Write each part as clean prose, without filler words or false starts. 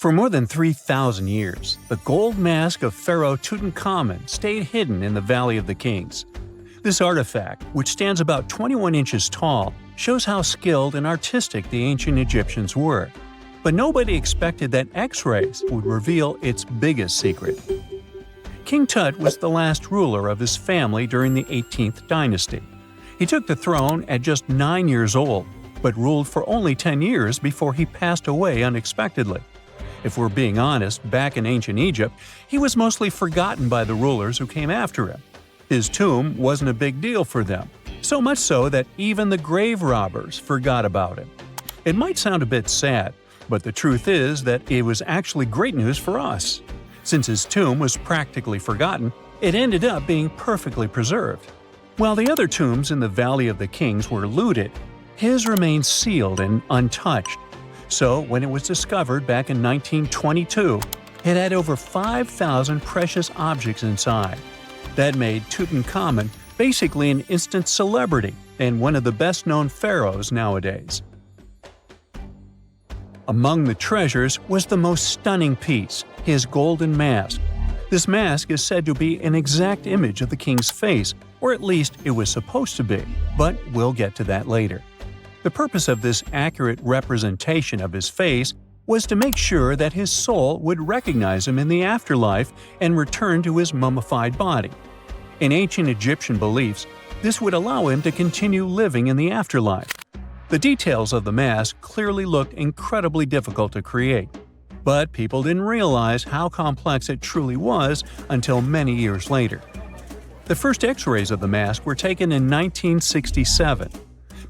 For more than 3,000 years, the gold mask of Pharaoh Tutankhamun stayed hidden in the Valley of the Kings. This artifact, which stands about 21 inches tall, shows how skilled and artistic the ancient Egyptians were. But nobody expected that X-rays would reveal its biggest secret. King Tut was the last ruler of his family during the 18th dynasty. He took the throne at just 9 years old, but ruled for only 10 years before he passed away unexpectedly. If we're being honest, back in ancient Egypt, he was mostly forgotten by the rulers who came after him. His tomb wasn't a big deal for them, so much so that even the grave robbers forgot about him. It might sound a bit sad, but the truth is that it was actually great news for us. Since his tomb was practically forgotten, it ended up being perfectly preserved. While the other tombs in the Valley of the Kings were looted, his remained sealed and untouched. So, when it was discovered back in 1922, it had over 5,000 precious objects inside. That made Tutankhamun basically an instant celebrity and one of the best-known pharaohs nowadays. Among the treasures was the most stunning piece, his golden mask. This mask is said to be an exact image of the king's face, or at least it was supposed to be, but we'll get to that later. The purpose of this accurate representation of his face was to make sure that his soul would recognize him in the afterlife and return to his mummified body. In ancient Egyptian beliefs, this would allow him to continue living in the afterlife. The details of the mask clearly looked incredibly difficult to create, but people didn't realize how complex it truly was until many years later. The first X-rays of the mask were taken in 1967.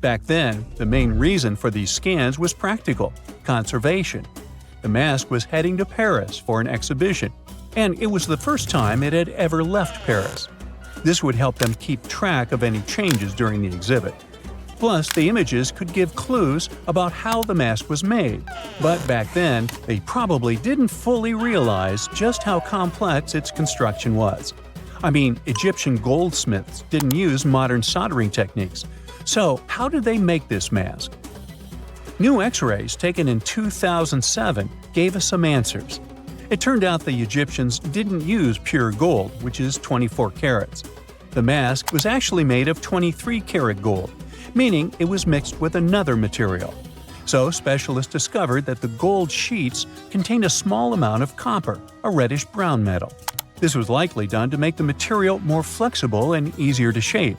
Back then, the main reason for these scans was practical – conservation. The mask was heading to Paris for an exhibition, and it was the first time it had ever left Paris. This would help them keep track of any changes during the exhibit. Plus, the images could give clues about how the mask was made, but back then, they probably didn't fully realize just how complex its construction was. I mean, Egyptian goldsmiths didn't use modern soldering techniques. So, how did they make this mask? New X-rays taken in 2007 gave us some answers. It turned out the Egyptians didn't use pure gold, which is 24 carats. The mask was actually made of 23-karat gold, meaning it was mixed with another material. So, specialists discovered that the gold sheets contained a small amount of copper, a reddish-brown metal. This was likely done to make the material more flexible and easier to shape.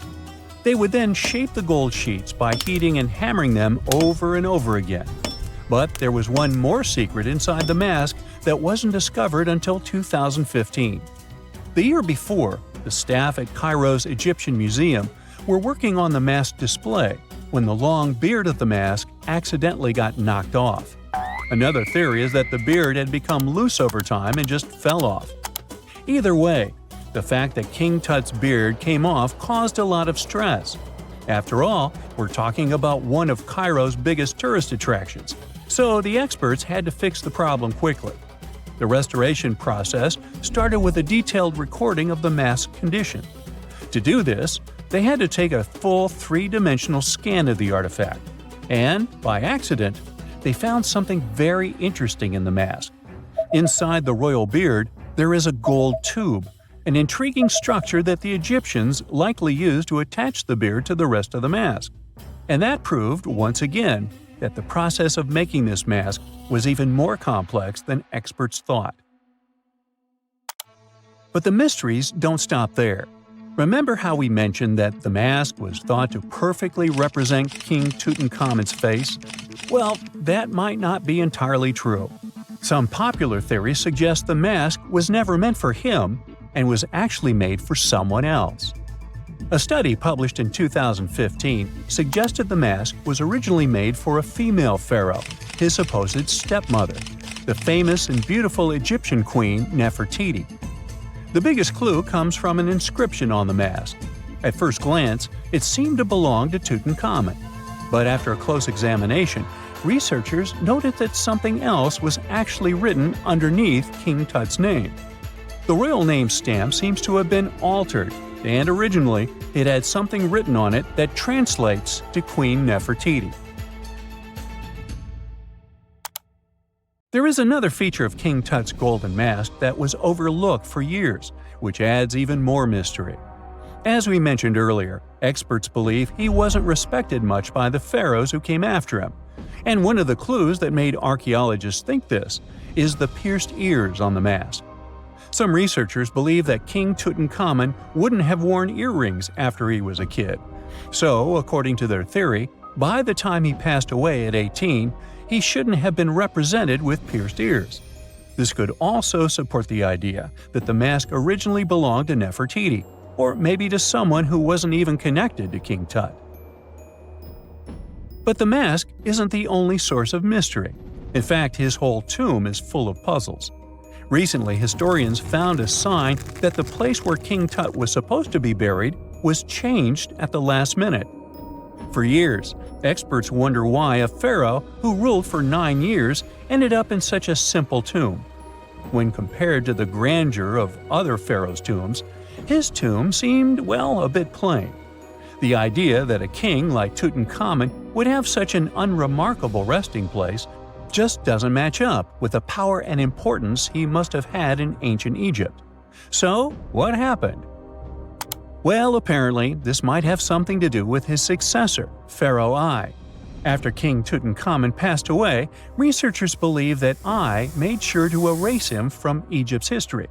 They would then shape the gold sheets by heating and hammering them over and over again. But there was one more secret inside the mask that wasn't discovered until 2015. The year before, the staff at Cairo's Egyptian Museum were working on the mask display when the long beard of the mask accidentally got knocked off. Another theory is that the beard had become loose over time and just fell off. Either way, the fact that King Tut's beard came off caused a lot of stress. After all, we're talking about one of Cairo's biggest tourist attractions, so the experts had to fix the problem quickly. The restoration process started with a detailed recording of the mask's condition. To do this, they had to take a full three-dimensional scan of the artifact. And, by accident, they found something very interesting in the mask. Inside the royal beard, there is a gold tube, an intriguing structure that the Egyptians likely used to attach the beard to the rest of the mask. And that proved, once again, that the process of making this mask was even more complex than experts thought. But the mysteries don't stop there. Remember how we mentioned that the mask was thought to perfectly represent King Tutankhamun's face? Well, that might not be entirely true. Some popular theories suggest the mask was never meant for him and was actually made for someone else. A study published in 2015 suggested the mask was originally made for a female pharaoh, his supposed stepmother, the famous and beautiful Egyptian queen Nefertiti. The biggest clue comes from an inscription on the mask. At first glance, it seemed to belong to Tutankhamun, but after a close examination, researchers noted that something else was actually written underneath King Tut's name. The royal name stamp seems to have been altered, and originally it had something written on it that translates to Queen Nefertiti. There is another feature of King Tut's golden mask that was overlooked for years, which adds even more mystery. As we mentioned earlier, experts believe he wasn't respected much by the pharaohs who came after him. And one of the clues that made archaeologists think this is the pierced ears on the mask. Some researchers believe that King Tutankhamun wouldn't have worn earrings after he was a kid. So, according to their theory, by the time he passed away at 18, he shouldn't have been represented with pierced ears. This could also support the idea that the mask originally belonged to Nefertiti, or maybe to someone who wasn't even connected to King Tut. But the mask isn't the only source of mystery. In fact, his whole tomb is full of puzzles. Recently, historians found a sign that the place where King Tut was supposed to be buried was changed at the last minute. For years, experts wonder why a pharaoh who ruled for 9 years ended up in such a simple tomb. When compared to the grandeur of other pharaohs' tombs, his tomb seemed, well, a bit plain. The idea that a king like Tutankhamun would have such an unremarkable resting place just doesn't match up with the power and importance he must have had in ancient Egypt. So, what happened? Well, apparently, this might have something to do with his successor, Pharaoh Ay. After King Tutankhamun passed away, researchers believe that Ay made sure to erase him from Egypt's history.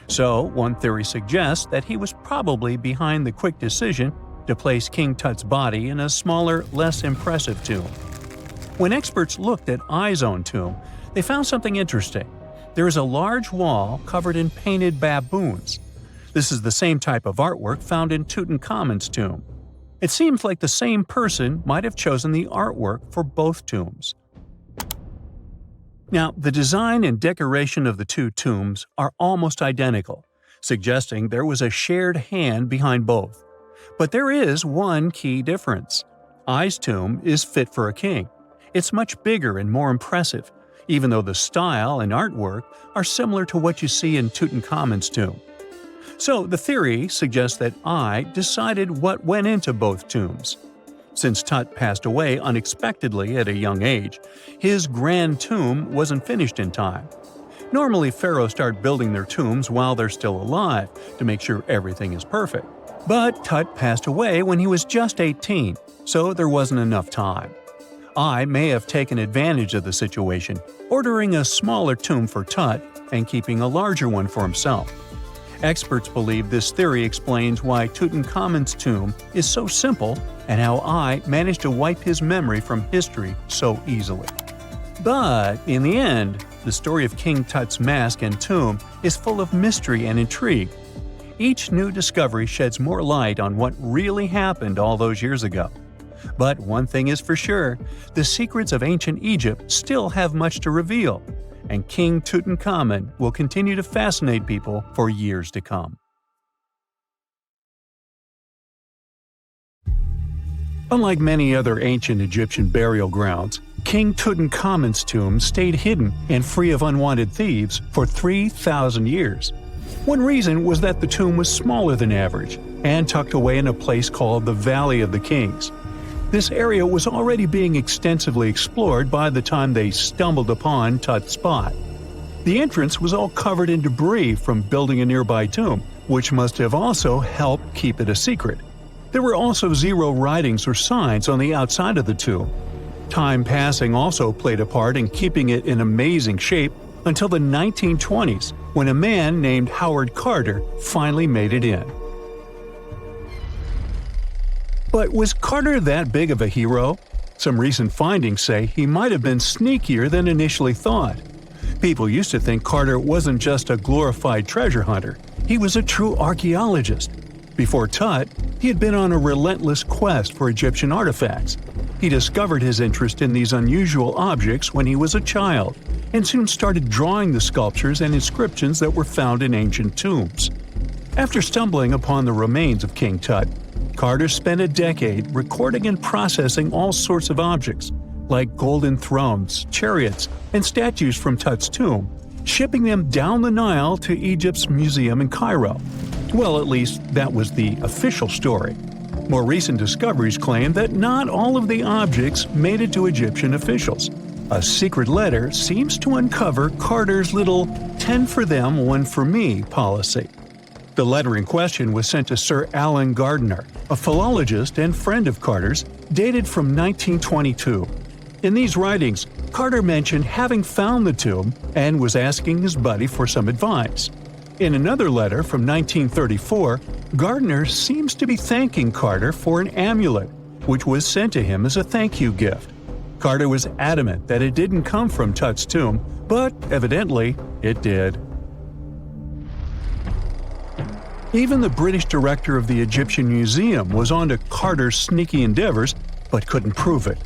So, one theory suggests that he was probably behind the quick decision to place King Tut's body in a smaller, less impressive tomb. When experts looked at Ay's own tomb, they found something interesting. There is a large wall covered in painted baboons. This is the same type of artwork found in Tutankhamun's tomb. It seems like the same person might have chosen the artwork for both tombs. Now, the design and decoration of the two tombs are almost identical, suggesting there was a shared hand behind both. But there is one key difference. Ay's tomb is fit for a king. It's much bigger and more impressive, even though the style and artwork are similar to what you see in Tutankhamun's tomb. So the theory suggests that Ay decided what went into both tombs. Since Tut passed away unexpectedly at a young age, his grand tomb wasn't finished in time. Normally, pharaohs start building their tombs while they're still alive to make sure everything is perfect. But Tut passed away when he was just 18, so there wasn't enough time. Ay may have taken advantage of the situation, ordering a smaller tomb for Tut and keeping a larger one for himself. Experts believe this theory explains why Tutankhamun's tomb is so simple and how Ay managed to wipe his memory from history so easily. But in the end, the story of King Tut's mask and tomb is full of mystery and intrigue. Each new discovery sheds more light on what really happened all those years ago. But one thing is for sure, the secrets of ancient Egypt still have much to reveal, and King Tutankhamun will continue to fascinate people for years to come. Unlike many other ancient Egyptian burial grounds, King Tutankhamun's tomb stayed hidden and free of unwanted thieves for 3,000 years. One reason was that the tomb was smaller than average and tucked away in a place called the Valley of the Kings. This area was already being extensively explored by the time they stumbled upon Tut's spot. The entrance was all covered in debris from building a nearby tomb, which must have also helped keep it a secret. There were also zero writings or signs on the outside of the tomb. Time passing also played a part in keeping it in amazing shape until the 1920s, when a man named Howard Carter finally made it in. But was Carter that big of a hero? Some recent findings say he might have been sneakier than initially thought. People used to think Carter wasn't just a glorified treasure hunter, he was a true archaeologist. Before Tut, he had been on a relentless quest for Egyptian artifacts. He discovered his interest in these unusual objects when he was a child, and soon started drawing the sculptures and inscriptions that were found in ancient tombs. After stumbling upon the remains of King Tut, Carter spent a decade recording and processing all sorts of objects, like golden thrones, chariots, and statues from Tut's tomb, shipping them down the Nile to Egypt's museum in Cairo. Well, at least that was the official story. More recent discoveries claim that not all of the objects made it to Egyptian officials. A secret letter seems to uncover Carter's little 10 for them, 1 for me policy. The letter in question was sent to Sir Alan Gardiner, a philologist and friend of Carter's, dated from 1922. In these writings, Carter mentioned having found the tomb and was asking his buddy for some advice. In another letter from 1934, Gardiner seems to be thanking Carter for an amulet, which was sent to him as a thank you gift. Carter was adamant that it didn't come from Tut's tomb, but evidently it did. Even the British director of the Egyptian Museum was onto Carter's sneaky endeavors, but couldn't prove it.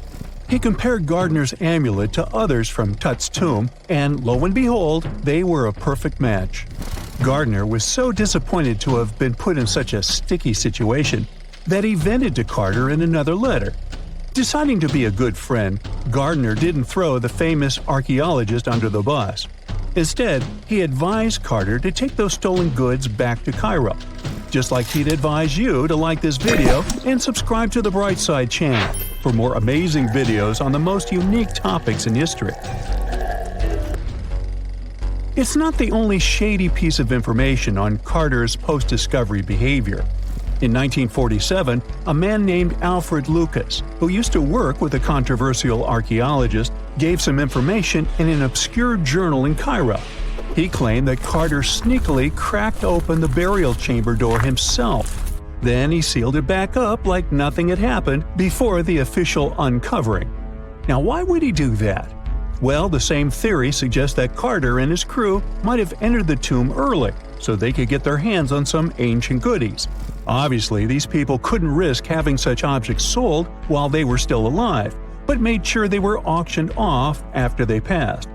He compared Gardiner's amulet to others from Tut's tomb, and lo and behold, they were a perfect match. Gardiner was so disappointed to have been put in such a sticky situation that he vented to Carter in another letter. Deciding to be a good friend, Gardiner didn't throw the famous archaeologist under the bus. Instead, he advised Carter to take those stolen goods back to Cairo, just like he'd advise you to like this video and subscribe to the Brightside channel for more amazing videos on the most unique topics in history. It's not the only shady piece of information on Carter's post-discovery behavior. In 1947, a man named Alfred Lucas, who used to work with a controversial archaeologist, gave some information in an obscure journal in Cairo. He claimed that Carter sneakily cracked open the burial chamber door himself. Then he sealed it back up like nothing had happened before the official uncovering. Now, why would he do that? Well, the same theory suggests that Carter and his crew might have entered the tomb early so they could get their hands on some ancient goodies. Obviously, these people couldn't risk having such objects sold while they were still alive, but made sure they were auctioned off after they passed.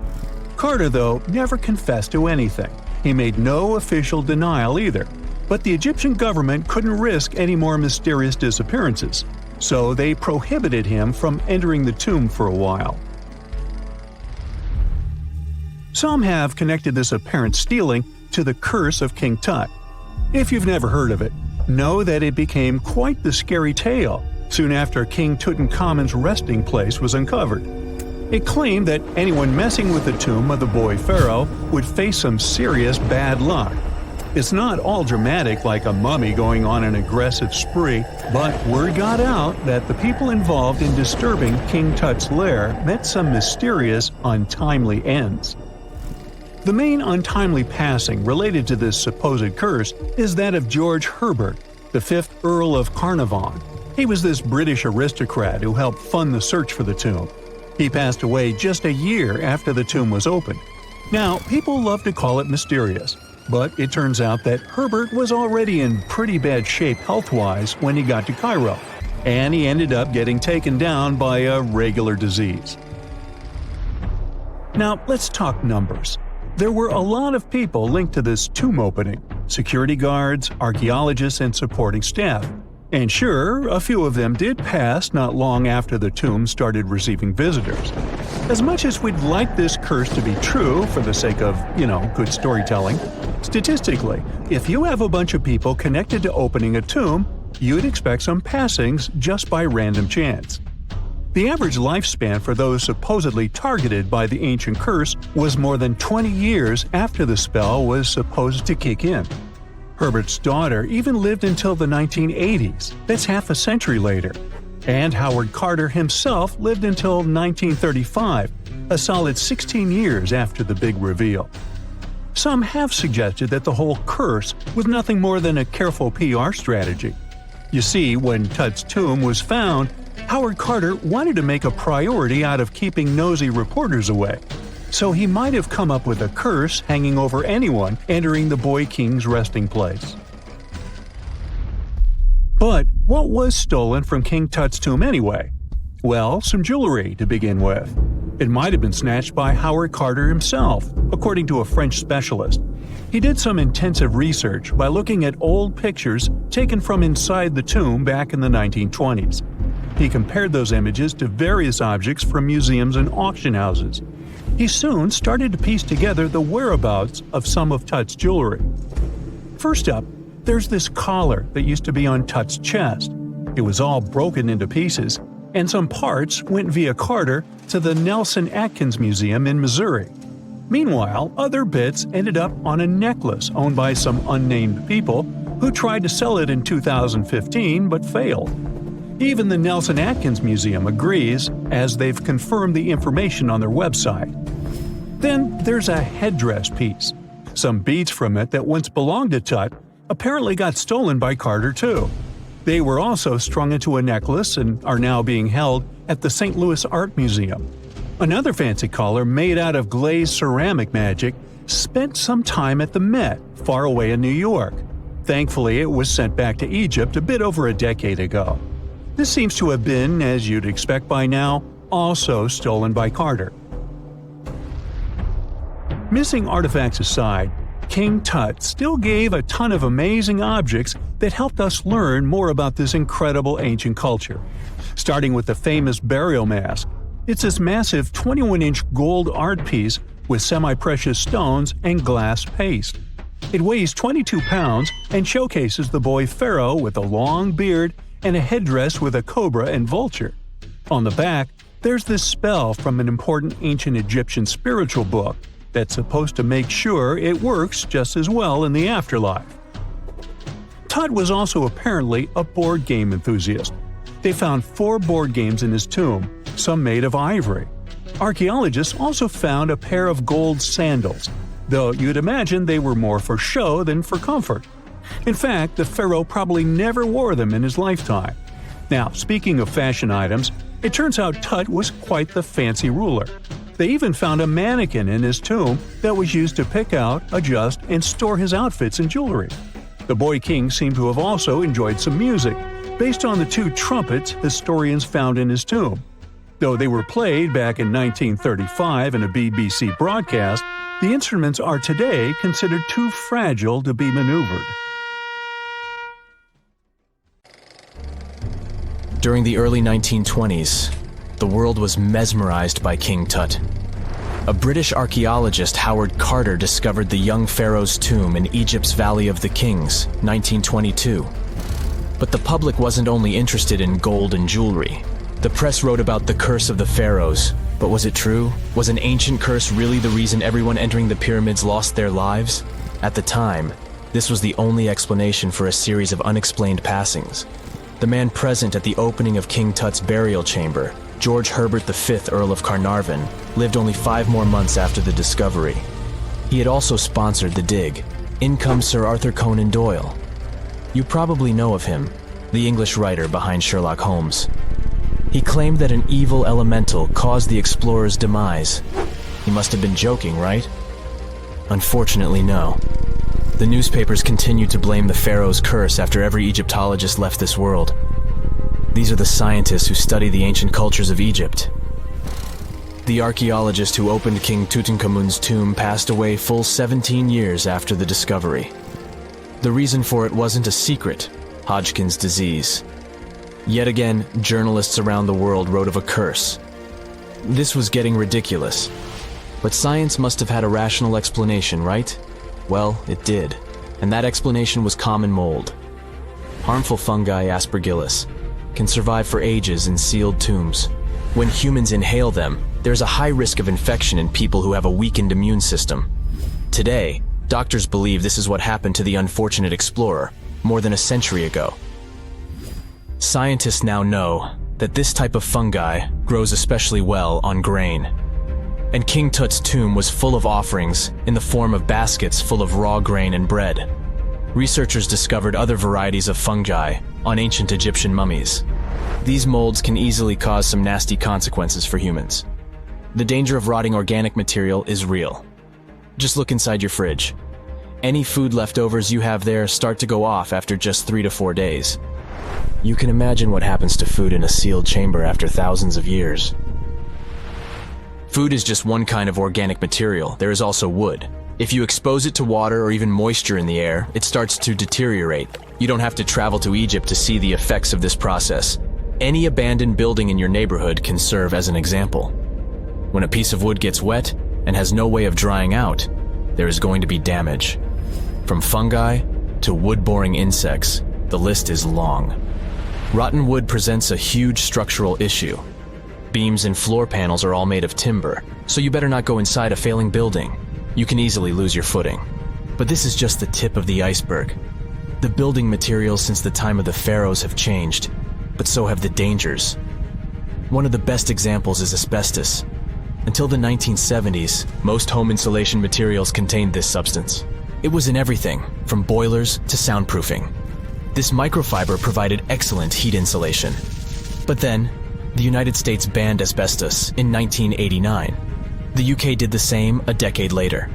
Carter, though, never confessed to anything. He made no official denial either, but the Egyptian government couldn't risk any more mysterious disappearances, so they prohibited him from entering the tomb for a while. Some have connected this apparent stealing to the curse of King Tut. If you've never heard of it, know that it became quite the scary tale soon after King Tutankhamun's resting place was uncovered. It claimed that anyone messing with the tomb of the boy pharaoh would face some serious bad luck. It's not all dramatic like a mummy going on an aggressive spree, but word got out that the people involved in disturbing King Tut's lair met some mysterious, untimely ends. The main untimely passing related to this supposed curse is that of George Herbert, the 5th Earl of Carnarvon. He was this British aristocrat who helped fund the search for the tomb. He passed away just a year after the tomb was opened. Now, people love to call it mysterious, but it turns out that Herbert was already in pretty bad shape health-wise when he got to Cairo, and he ended up getting taken down by a regular disease. Now, let's talk numbers. There were a lot of people linked to this tomb opening – security guards, archaeologists, and supporting staff. And sure, a few of them did pass not long after the tomb started receiving visitors. As much as we'd like this curse to be true for the sake of, good storytelling, statistically, if you have a bunch of people connected to opening a tomb, you'd expect some passings just by random chance. The average lifespan for those supposedly targeted by the ancient curse was more than 20 years after the spell was supposed to kick in. Herbert's daughter even lived until the 1980s, that's half a century later. And Howard Carter himself lived until 1935, a solid 16 years after the big reveal. Some have suggested that the whole curse was nothing more than a careful PR strategy. You see, when Tut's tomb was found, Howard Carter wanted to make a priority out of keeping nosy reporters away. So he might have come up with a curse hanging over anyone entering the boy king's resting place. But what was stolen from King Tut's tomb anyway? Well, some jewelry to begin with. It might have been snatched by Howard Carter himself, according to a French specialist. He did some intensive research by looking at old pictures taken from inside the tomb back in the 1920s. He compared those images to various objects from museums and auction houses. He soon started to piece together the whereabouts of some of Tut's jewelry. First up, there's this collar that used to be on Tut's chest. It was all broken into pieces, and some parts went via Carter to the Nelson Atkins Museum in Missouri. Meanwhile, other bits ended up on a necklace owned by some unnamed people who tried to sell it in 2015 but failed. Even the Nelson Atkins Museum agrees, as they've confirmed the information on their website. Then there's a headdress piece. Some beads from it that once belonged to Tut apparently got stolen by Carter too. They were also strung into a necklace and are now being held at the St. Louis Art Museum. Another fancy collar made out of glazed ceramic magic spent some time at the Met, far away in New York. Thankfully, it was sent back to Egypt a bit over a decade ago. This seems to have been, as you'd expect by now, also stolen by Carter. Missing artifacts aside, King Tut still gave a ton of amazing objects that helped us learn more about this incredible ancient culture. Starting with the famous burial mask. It's this massive 21-inch gold art piece with semi-precious stones and glass paste. It weighs 22 pounds and showcases the boy pharaoh with a long beard and a headdress with a cobra and vulture. On the back, there's this spell from an important ancient Egyptian spiritual book that's supposed to make sure it works just as well in the afterlife. Tut was also apparently a board game enthusiast. They found 4 board games in his tomb, some made of ivory. Archaeologists also found a pair of gold sandals, though you'd imagine they were more for show than for comfort. In fact, the pharaoh probably never wore them in his lifetime. Now, speaking of fashion items, it turns out Tut was quite the fancy ruler. They even found a mannequin in his tomb that was used to pick out, adjust, and store his outfits and jewelry. The boy king seemed to have also enjoyed some music, based on the 2 trumpets historians found in his tomb. Though they were played back in 1935 in a BBC broadcast, the instruments are today considered too fragile to be maneuvered. During the early 1920s, the world was mesmerized by King Tut. A British archaeologist, Howard Carter, discovered the young pharaoh's tomb in Egypt's Valley of the Kings, 1922. But the public wasn't only interested in gold and jewelry. The press wrote about the curse of the pharaohs, but was it true? Was an ancient curse really the reason everyone entering the pyramids lost their lives? At the time, this was the only explanation for a series of unexplained passings. The man present at the opening of King Tut's burial chamber, George Herbert V, Earl of Carnarvon, lived only 5 more months after the discovery. He had also sponsored the dig. In comes Sir Arthur Conan Doyle. You probably know of him, the English writer behind Sherlock Holmes. He claimed that an evil elemental caused the explorer's demise. He must have been joking, right? Unfortunately, no. The newspapers continued to blame the pharaoh's curse after every Egyptologist left this world. These are the scientists who study the ancient cultures of Egypt. The archaeologist who opened King Tutankhamun's tomb passed away full 17 years after the discovery. The reason for it wasn't a secret: Hodgkin's disease. Yet again, journalists around the world wrote of a curse. This was getting ridiculous. But science must have had a rational explanation, right? Well, it did. And that explanation was common mold. Harmful fungi, Aspergillus, can survive for ages in sealed tombs. When humans inhale them, there's a high risk of infection in people who have a weakened immune system. Today, doctors believe this is what happened to the unfortunate explorer more than a century ago. Scientists now know that this type of fungi grows especially well on grain. And King Tut's tomb was full of offerings in the form of baskets full of raw grain and bread. Researchers discovered other varieties of fungi on ancient Egyptian mummies. These molds can easily cause some nasty consequences for humans. The danger of rotting organic material is real. Just look inside your fridge. Any food leftovers you have there start to go off after just 3 to 4 days. You can imagine what happens to food in a sealed chamber after thousands of years. Food is just one kind of organic material. There is also wood. If you expose it to water or even moisture in the air, it starts to deteriorate. You don't have to travel to Egypt to see the effects of this process. Any abandoned building in your neighborhood can serve as an example. When a piece of wood gets wet and has no way of drying out, there is going to be damage. From fungi to wood-boring insects, the list is long. Rotten wood presents a huge structural issue. Beams and floor panels are all made of timber, so you better not go inside a failing building. You can easily lose your footing. But this is just the tip of the iceberg. The building materials since the time of the pharaohs have changed, but so have the dangers. One of the best examples is asbestos. Until the 1970s, most home insulation materials contained this substance. It was in everything, from boilers to soundproofing. This microfiber provided excellent heat insulation. But then, the United States banned asbestos in 1989. The UK did the same a decade later.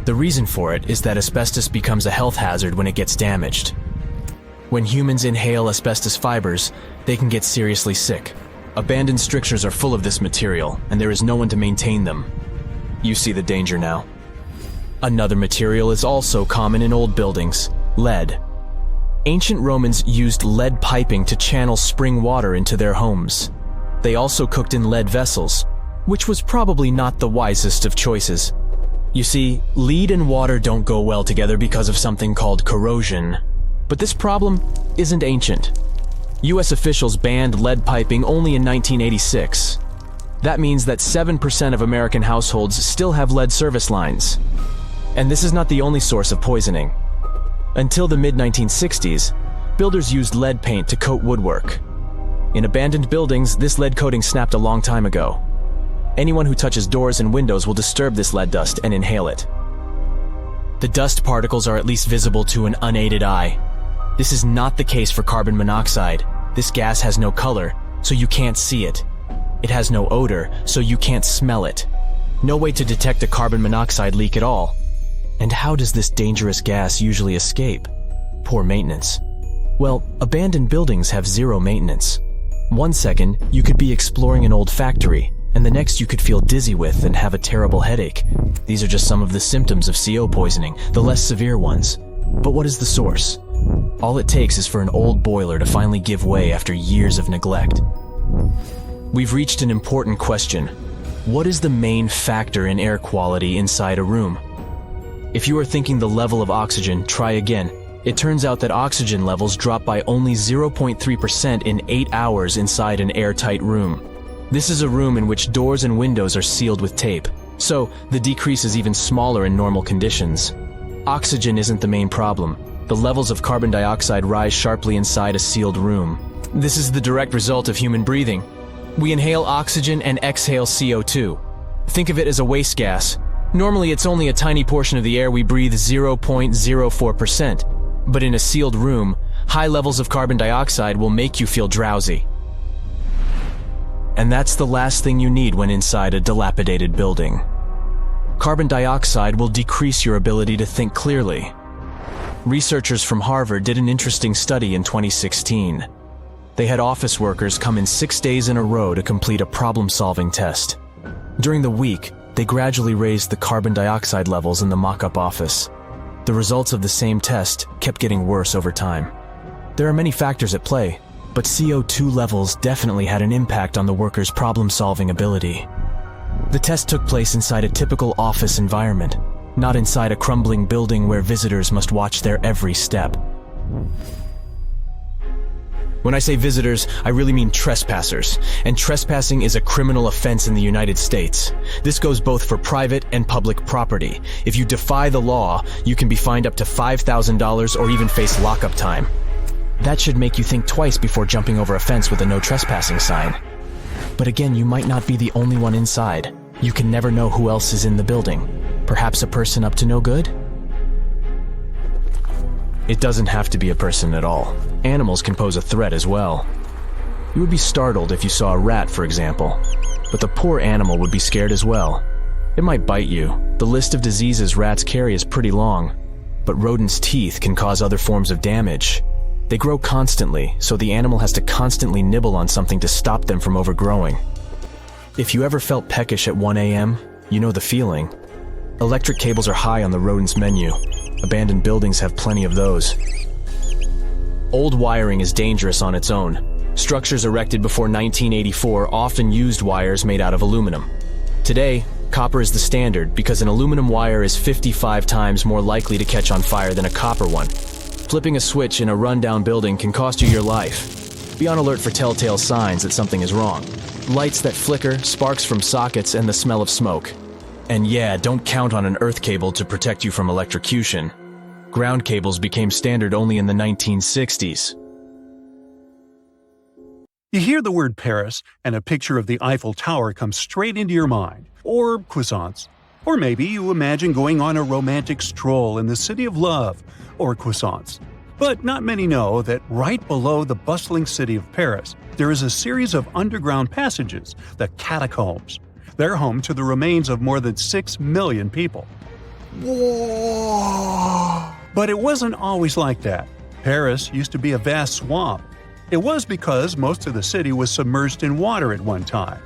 The reason for it is that asbestos becomes a health hazard when it gets damaged. When humans inhale asbestos fibers, they can get seriously sick. Abandoned strictures are full of this material, and there is no one to maintain them. You see the danger now. Another material is also common in old buildings: lead. Ancient Romans used lead piping to channel spring water into their homes. They also cooked in lead vessels, which was probably not the wisest of choices. You see, lead and water don't go well together because of something called corrosion. But this problem isn't ancient. US officials banned lead piping only in 1986. That means that 7% of American households still have lead service lines. And this is not the only source of poisoning. Until the mid-1960s, builders used lead paint to coat woodwork. In abandoned buildings, this lead coating snapped a long time ago. Anyone who touches doors and windows will disturb this lead dust and inhale it. The dust particles are at least visible to an unaided eye. This is not the case for carbon monoxide. This gas has no color, so you can't see it. It has no odor, so you can't smell it. No way to detect a carbon monoxide leak at all. And how does this dangerous gas usually escape? Poor maintenance. Well, abandoned buildings have zero maintenance. 1 second, you could be exploring an old factory, and the next you could feel dizzy with and have a terrible headache. These are just some of the symptoms of CO poisoning, the less severe ones. But what is the source? All it takes is for an old boiler to finally give way after years of neglect. We've reached an important question. What is the main factor in air quality inside a room? If you are thinking the level of oxygen, try again. It turns out that oxygen levels drop by only 0.3% in 8 hours inside an airtight room. This is a room in which doors and windows are sealed with tape, so the decrease is even smaller in normal conditions. Oxygen isn't the main problem. The levels of carbon dioxide rise sharply inside a sealed room. This is the direct result of human breathing. We inhale oxygen and exhale CO2. Think of it as a waste gas. Normally it's only a tiny portion of the air we breathe, 0.04%. But in a sealed room, high levels of carbon dioxide will make you feel drowsy. And that's the last thing you need when inside a dilapidated building. Carbon dioxide will decrease your ability to think clearly. Researchers from Harvard did an interesting study in 2016. They had office workers come in 6 days in a row to complete a problem-solving test. During the week, they gradually raised the carbon dioxide levels in the mock-up office. The results of the same test kept getting worse over time. There are many factors at play, but CO2 levels definitely had an impact on the workers' problem-solving ability. The test took place inside a typical office environment, not inside a crumbling building where visitors must watch their every step. When I say visitors, I really mean trespassers, and trespassing is a criminal offense in the United States. This goes both for private and public property. If you defy the law, you can be fined up to $5,000 or even face lockup time. That should make you think twice before jumping over a fence with a no trespassing sign. But again, you might not be the only one inside. You can never know who else is in the building. Perhaps a person up to no good? It doesn't have to be a person at all. Animals can pose a threat as well. You would be startled if you saw a rat, for example. But the poor animal would be scared as well. It might bite you. The list of diseases rats carry is pretty long. But rodents' teeth can cause other forms of damage. They grow constantly, so the animal has to constantly nibble on something to stop them from overgrowing. If you ever felt peckish at 1 a.m., you know the feeling. Electric cables are high on the rodents' menu. Abandoned buildings have plenty of those. Old wiring is dangerous on its own. Structures erected before 1984 often used wires made out of aluminum. Today, copper is the standard because an aluminum wire is 55 times more likely to catch on fire than a copper one. Flipping a switch in a rundown building can cost you your life. Be on alert for telltale signs that something is wrong. Lights that flicker, sparks from sockets, and the smell of smoke. And yeah, don't count on an earth cable to protect you from electrocution. Ground cables became standard only in the 1960s. You hear the word Paris, and a picture of the Eiffel Tower comes straight into your mind, or croissants. Or maybe you imagine going on a romantic stroll in the city of love, or croissants. But not many know that right below the bustling city of Paris, there is a series of underground passages, the catacombs. They're home to the remains of more than 6 million people. Whoa! But it wasn't always like that. Paris used to be a vast swamp. It was because most of the city was submerged in water at one time.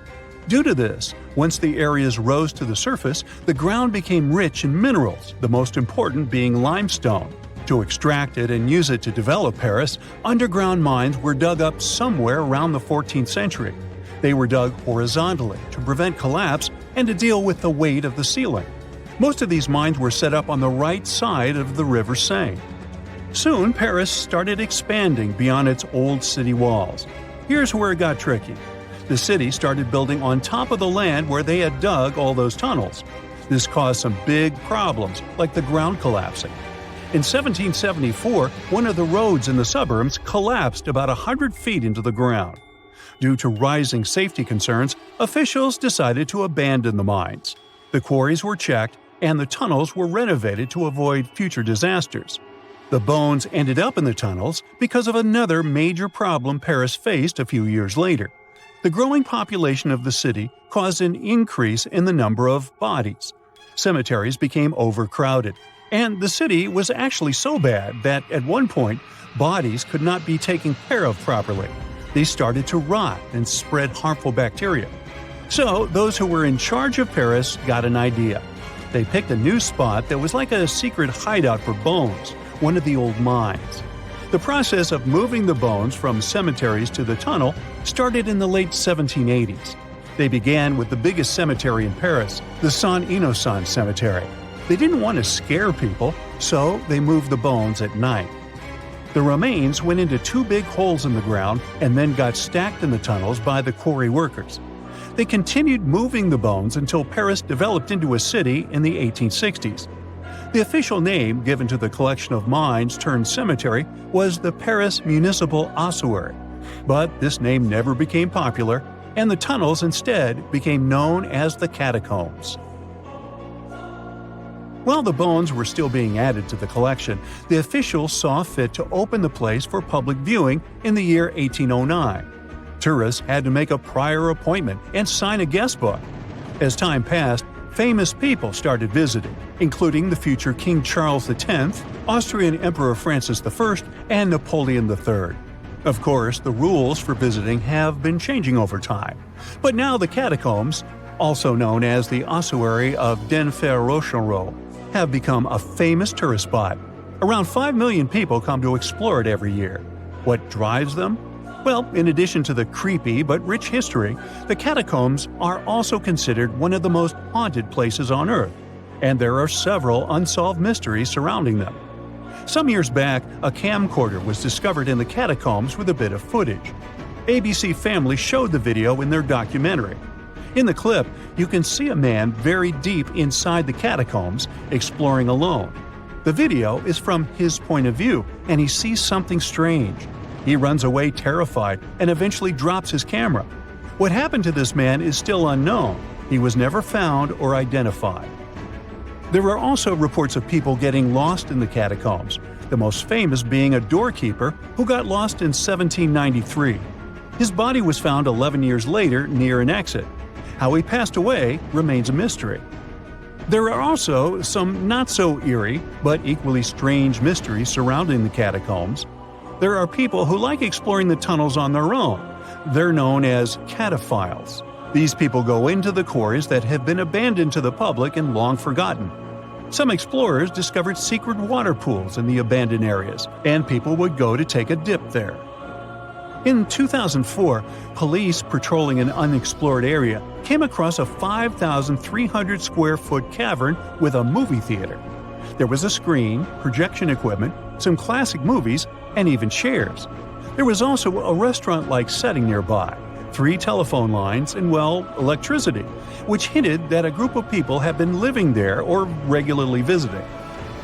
Due to this, once the areas rose to the surface, the ground became rich in minerals, the most important being limestone. To extract it and use it to develop Paris, underground mines were dug up somewhere around the 14th century. They were dug horizontally to prevent collapse and to deal with the weight of the ceiling. Most of these mines were set up on the right side of the River Seine. Soon, Paris started expanding beyond its old city walls. Here's where it got tricky. The city started building on top of the land where they had dug all those tunnels. This caused some big problems, like the ground collapsing. In 1774, one of the roads in the suburbs collapsed about 100 feet into the ground. Due to rising safety concerns, officials decided to abandon the mines. The quarries were checked, and the tunnels were renovated to avoid future disasters. The bones ended up in the tunnels because of another major problem Paris faced a few years later. The growing population of the city caused an increase in the number of bodies. Cemeteries became overcrowded, and the city was actually so bad that at one point, bodies could not be taken care of properly. They started to rot and spread harmful bacteria. So, those who were in charge of Paris got an idea. They picked a new spot that was like a secret hideout for bones, one of the old mines. The process of moving the bones from cemeteries to the tunnel started in the late 1780s. They began with the biggest cemetery in Paris, the Saint-Innocent Cemetery. They didn't want to scare people, so they moved the bones at night. The remains went into 2 big holes in the ground and then got stacked in the tunnels by the quarry workers. They continued moving the bones until Paris developed into a city in the 1860s. The official name given to the collection of mines turned cemetery was the Paris Municipal Ossuary. But this name never became popular, and the tunnels instead became known as the catacombs. While the bones were still being added to the collection, the officials saw fit to open the place for public viewing in the year 1809. Tourists had to make a prior appointment and sign a guest book. As time passed, famous people started visiting, including the future King Charles X, Austrian Emperor Francis I, and Napoleon III. Of course, the rules for visiting have been changing over time. But now the catacombs, also known as the Ossuary of Den Pharaohs, have become a famous tourist spot. Around 5 million people come to explore it every year. What drives them? Well, in addition to the creepy but rich history, the catacombs are also considered one of the most haunted places on Earth, and there are several unsolved mysteries surrounding them. Some years back, a camcorder was discovered in the catacombs with a bit of footage. ABC Family showed the video in their documentary. In the clip, you can see a man very deep inside the catacombs, exploring alone. The video is from his point of view, and he sees something strange. He runs away terrified and eventually drops his camera. What happened to this man is still unknown. He was never found or identified. There are also reports of people getting lost in the catacombs, the most famous being a doorkeeper who got lost in 1793. His body was found 11 years later near an exit. How he passed away remains a mystery. There are also some not-so-eerie but equally strange mysteries surrounding the catacombs. There are people who like exploring the tunnels on their own. They're known as cataphiles. These people go into the quarries that have been abandoned to the public and long forgotten. Some explorers discovered secret water pools in the abandoned areas, and people would go to take a dip there. In 2004, police patrolling an unexplored area came across a 5,300 square foot cavern with a movie theater. There was a screen, projection equipment, some classic movies, and even chairs. There was also a restaurant-like setting nearby, 3 telephone lines, and, well, electricity, which hinted that a group of people had been living there or regularly visiting.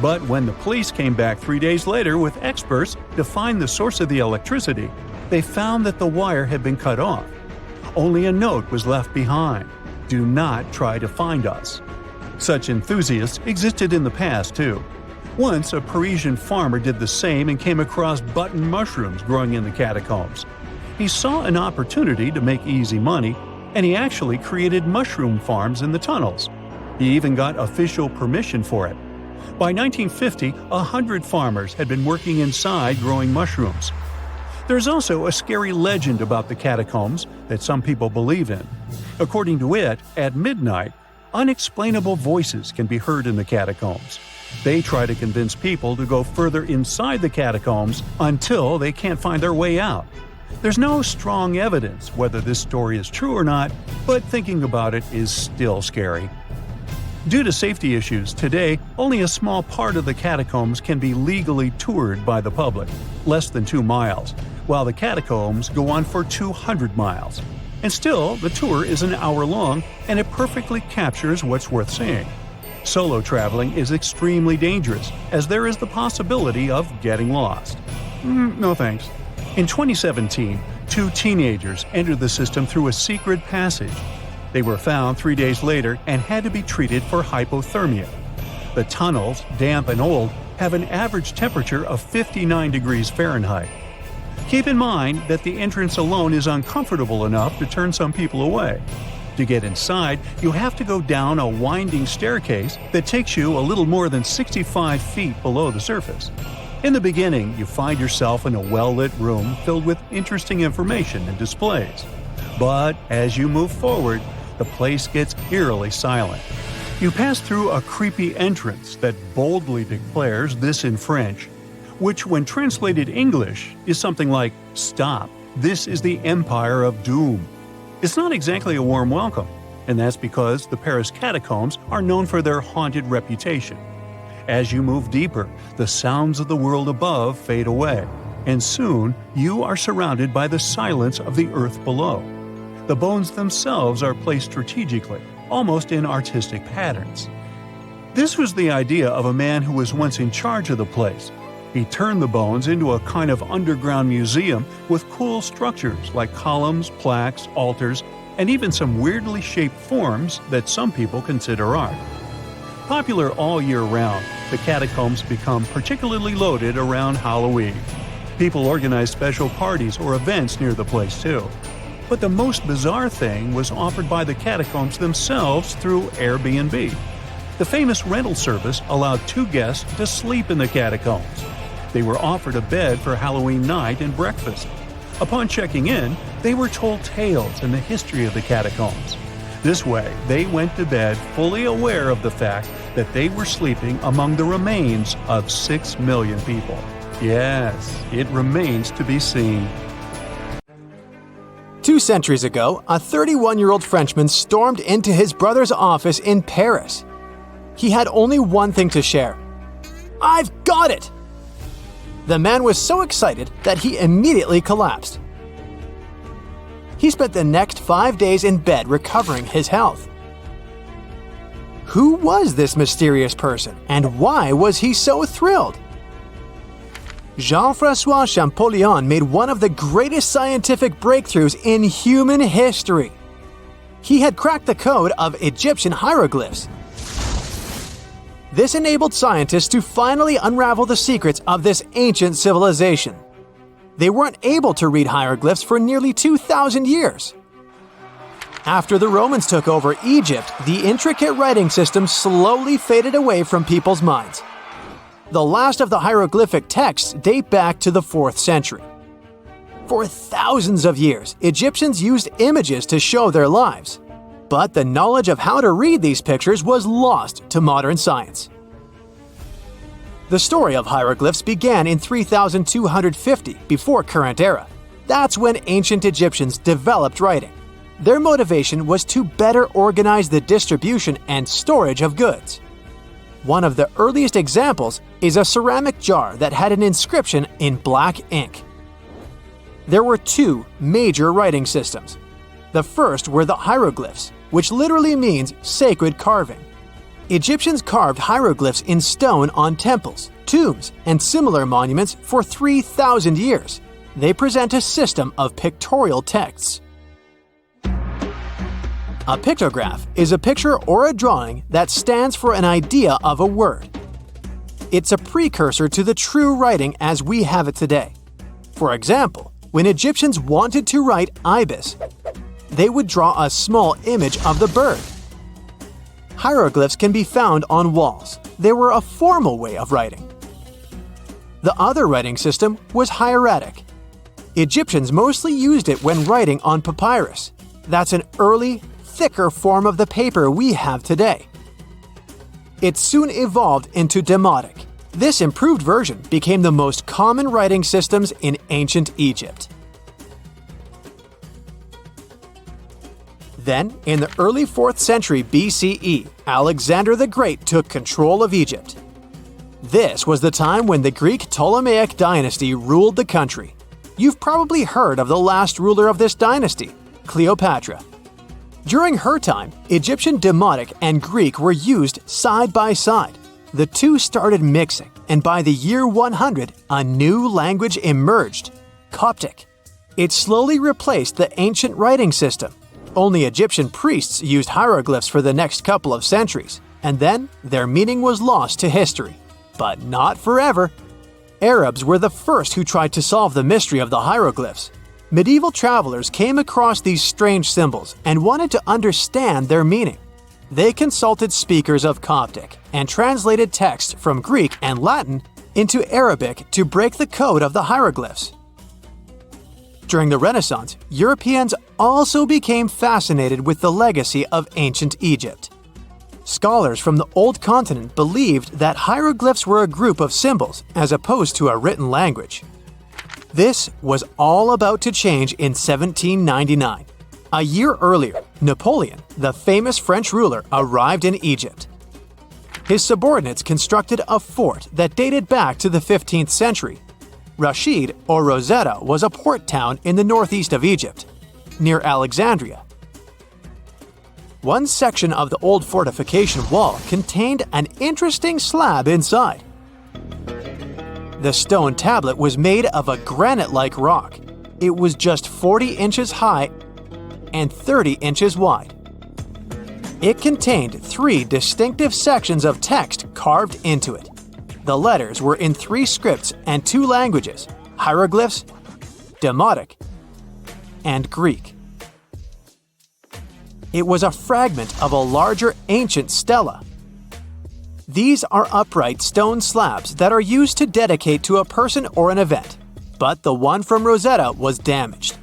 But when the police came back 3 days later with experts to find the source of the electricity, they found that the wire had been cut off. Only a note was left behind: "Do not try to find us." Such enthusiasts existed in the past, too. Once, a Parisian farmer did the same and came across button mushrooms growing in the catacombs. He saw an opportunity to make easy money, and he actually created mushroom farms in the tunnels. He even got official permission for it. By 1950, 100 farmers had been working inside growing mushrooms. There's also a scary legend about the catacombs that some people believe in. According to it, at midnight, unexplainable voices can be heard in the catacombs. They try to convince people to go further inside the catacombs until they can't find their way out. There's no strong evidence whether this story is true or not, but thinking about it is still scary. Due to safety issues, today only a small part of the catacombs can be legally toured by the public, less than 2 miles, while the catacombs go on for 200 miles. And still, the tour is an hour long, and it perfectly captures what's worth seeing. Solo traveling is extremely dangerous, as there is the possibility of getting lost. No thanks. In 2017, 2 teenagers entered the system through a secret passage. They were found 3 days later and had to be treated for hypothermia. The tunnels, damp and old, have an average temperature of 59 degrees Fahrenheit. Keep in mind that the entrance alone is uncomfortable enough to turn some people away. To get inside, you have to go down a winding staircase that takes you a little more than 65 feet below the surface. In the beginning, you find yourself in a well-lit room filled with interesting information and displays. But as you move forward, the place gets eerily silent. You pass through a creepy entrance that boldly declares this in French, which when translated English is something like, "Stop, this is the Empire of Doom." It's not exactly a warm welcome, and that's because the Paris catacombs are known for their haunted reputation. As you move deeper, the sounds of the world above fade away, and soon you are surrounded by the silence of the earth below. The bones themselves are placed strategically, almost in artistic patterns. This was the idea of a man who was once in charge of the place. He turned the bones into a kind of underground museum with cool structures like columns, plaques, altars, and even some weirdly shaped forms that some people consider art. Popular all year round, the catacombs become particularly loaded around Halloween. People organize special parties or events near the place too. But the most bizarre thing was offered by the catacombs themselves through Airbnb. The famous rental service allowed 2 guests to sleep in the catacombs. They were offered a bed for Halloween night and breakfast. Upon checking in, they were told tales and the history of the catacombs. This way, they went to bed fully aware of the fact that they were sleeping among the remains of 6 million people. Yes, it remains to be seen. 2 centuries ago, a 31-year-old Frenchman stormed into his brother's office in Paris. He had only one thing to share. "I've got it!" The man was so excited that he immediately collapsed. He spent the next 5 days in bed recovering his health. Who was this mysterious person, and why was he so thrilled? Jean-François Champollion made one of the greatest scientific breakthroughs in human history. He had cracked the code of Egyptian hieroglyphs. This enabled scientists to finally unravel the secrets of this ancient civilization. They weren't able to read hieroglyphs for nearly 2,000 years. After the Romans took over Egypt, the intricate writing system slowly faded away from people's minds. The last of the hieroglyphic texts date back to the 4th century. For thousands of years, Egyptians used images to show their lives. But the knowledge of how to read these pictures was lost to modern science. The story of hieroglyphs began in 3250 before current era. That's when ancient Egyptians developed writing. Their motivation was to better organize the distribution and storage of goods. One of the earliest examples is a ceramic jar that had an inscription in black ink. There were 2 major writing systems: The first were the hieroglyphs, which literally means sacred carving. Egyptians carved hieroglyphs in stone on temples, tombs, and similar monuments for 3,000 years. They present a system of pictorial texts. A pictograph is a picture or a drawing that stands for an idea of a word. It's a precursor to the true writing as we have it today. For example, when Egyptians wanted to write ibis, they would draw a small image of the bird. Hieroglyphs can be found on walls. They were a formal way of writing. The other writing system was hieratic. Egyptians mostly used it when writing on papyrus. That's an early, thicker form of the paper we have today. It soon evolved into demotic. This improved version became the most common writing systems in ancient Egypt. Then, in the early 4th century BCE, Alexander the Great took control of Egypt. This was the time when the Greek Ptolemaic dynasty ruled the country. You've probably heard of the last ruler of this dynasty, Cleopatra. During her time, Egyptian Demotic and Greek were used side by side. The two started mixing, and by the year 100, a new language emerged, Coptic. It slowly replaced the ancient writing system. Only Egyptian priests used hieroglyphs for the next couple of centuries, and then their meaning was lost to history. But not forever. Arabs were the first who tried to solve the mystery of the hieroglyphs. Medieval travelers came across these strange symbols and wanted to understand their meaning. They consulted speakers of Coptic and translated text from Greek and Latin into Arabic to break the code of the hieroglyphs. During the Renaissance, Europeans also became fascinated with the legacy of ancient Egypt. Scholars from the Old Continent believed that hieroglyphs were a group of symbols as opposed to a written language. This was all about to change in 1799. A year earlier, Napoleon, the famous French ruler, arrived in Egypt. His subordinates constructed a fort that dated back to the 15th century. Rashid, or Rosetta, was a port town in the northeast of Egypt, near Alexandria. One section of the old fortification wall contained an interesting slab inside. The stone tablet was made of a granite-like rock. It was just 40 inches high and 30 inches wide. It contained 3 distinctive sections of text carved into it. The letters were in 3 scripts and 2 languages: hieroglyphs, Demotic, and Greek. It was a fragment of a larger ancient stela. These are upright stone slabs that are used to dedicate to a person or an event, but the one from Rosetta was damaged.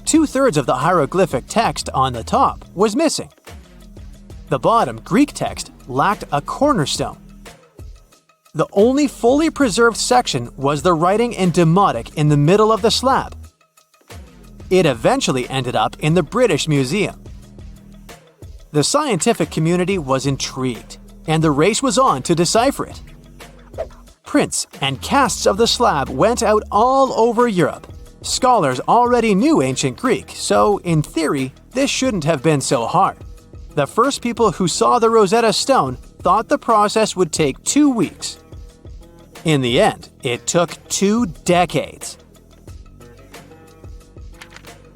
2/3 of the hieroglyphic text on the top was missing. The bottom Greek text lacked a cornerstone. The only fully preserved section was the writing in Demotic in the middle of the slab. It eventually ended up in the British Museum. The scientific community was intrigued, and the race was on to decipher it. Prints and casts of the slab went out all over Europe. Scholars already knew ancient Greek, so in theory, this shouldn't have been so hard. The first people who saw the Rosetta Stone thought the process would take 2 weeks. In the end, it took 2 decades.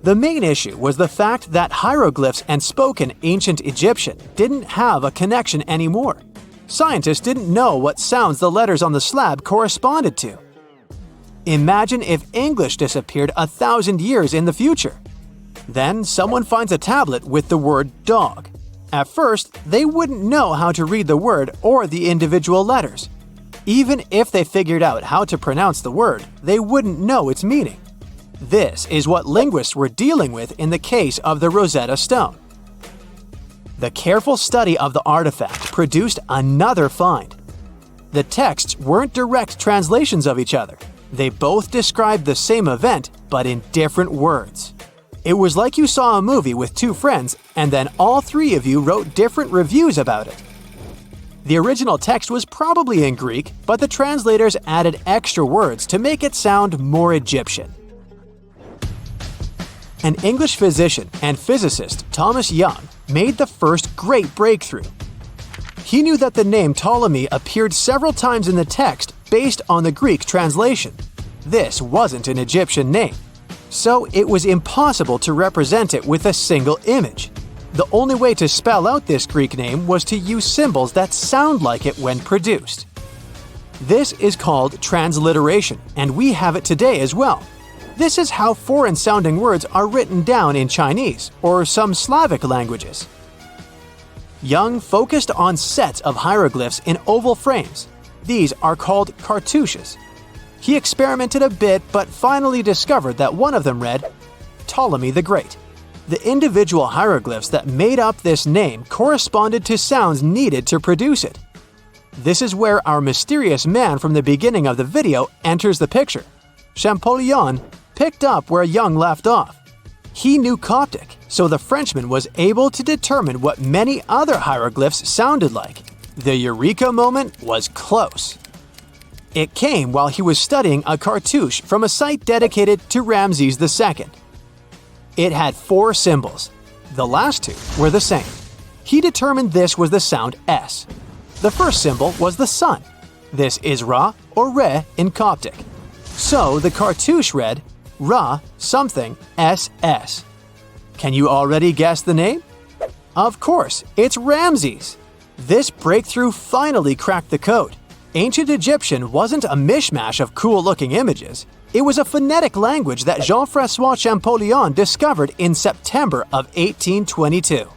The main issue was the fact that hieroglyphs and spoken ancient Egyptian didn't have a connection anymore. Scientists didn't know what sounds the letters on the slab corresponded to. Imagine if English disappeared 1,000 years in the future. Then someone finds a tablet with the word dog. At first, they wouldn't know how to read the word or the individual letters. Even if they figured out how to pronounce the word, they wouldn't know its meaning. This is what linguists were dealing with in the case of the Rosetta Stone. The careful study of the artifact produced another find. The texts weren't direct translations of each other. They both described the same event, but in different words. It was like you saw a movie with 2 friends, and then all 3 of you wrote different reviews about it. The original text was probably in Greek, but the translators added extra words to make it sound more Egyptian. An English physician and physicist, Thomas Young, made the first great breakthrough. He knew that the name Ptolemy appeared several times in the text based on the Greek translation. This wasn't an Egyptian name, so it was impossible to represent it with a single image. The only way to spell out this Greek name was to use symbols that sound like it when produced. This is called transliteration, and we have it today as well. This is how foreign-sounding words are written down in Chinese or some Slavic languages. Young focused on sets of hieroglyphs in oval frames. These are called cartouches. He experimented a bit but finally discovered that one of them read, Ptolemy the Great. The individual hieroglyphs that made up this name corresponded to sounds needed to produce it. This is where our mysterious man from the beginning of the video enters the picture. Champollion picked up where Young left off. He knew Coptic, so the Frenchman was able to determine what many other hieroglyphs sounded like. The eureka moment was close. It came while he was studying a cartouche from a site dedicated to Ramses II. It had 4 symbols. The last 2 were the same. He determined this was the sound S. The first symbol was the sun. This is Ra or Re in Coptic. So the cartouche read Ra something SS. Can you already guess the name? Of course, it's Ramses. This breakthrough finally cracked the code. Ancient Egyptian wasn't a mishmash of cool-looking images. It was a phonetic language that Jean-François Champollion discovered in September of 1822.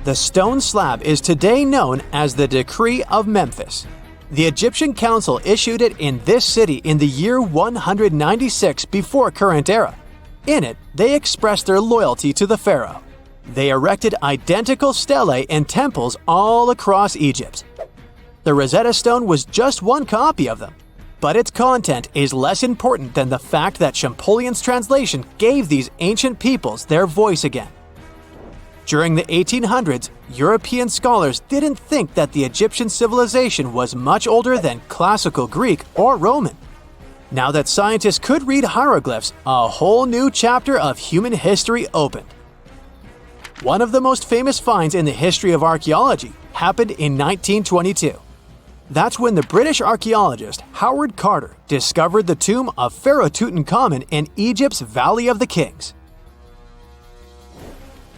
The stone slab is today known as the Decree of Memphis. The Egyptian council issued it in this city in the year 196 before current era. In it, they expressed their loyalty to the pharaoh. They erected identical stelae and temples all across Egypt. The Rosetta Stone was just one copy of them, but its content is less important than the fact that Champollion's translation gave these ancient peoples their voice again. During the 1800s, European scholars didn't think that the Egyptian civilization was much older than classical Greek or Roman. Now that scientists could read hieroglyphs, a whole new chapter of human history opened. One of the most famous finds in the history of archaeology happened in 1922. That's when the British archaeologist Howard Carter discovered the tomb of Pharaoh Tutankhamun in Egypt's Valley of the Kings.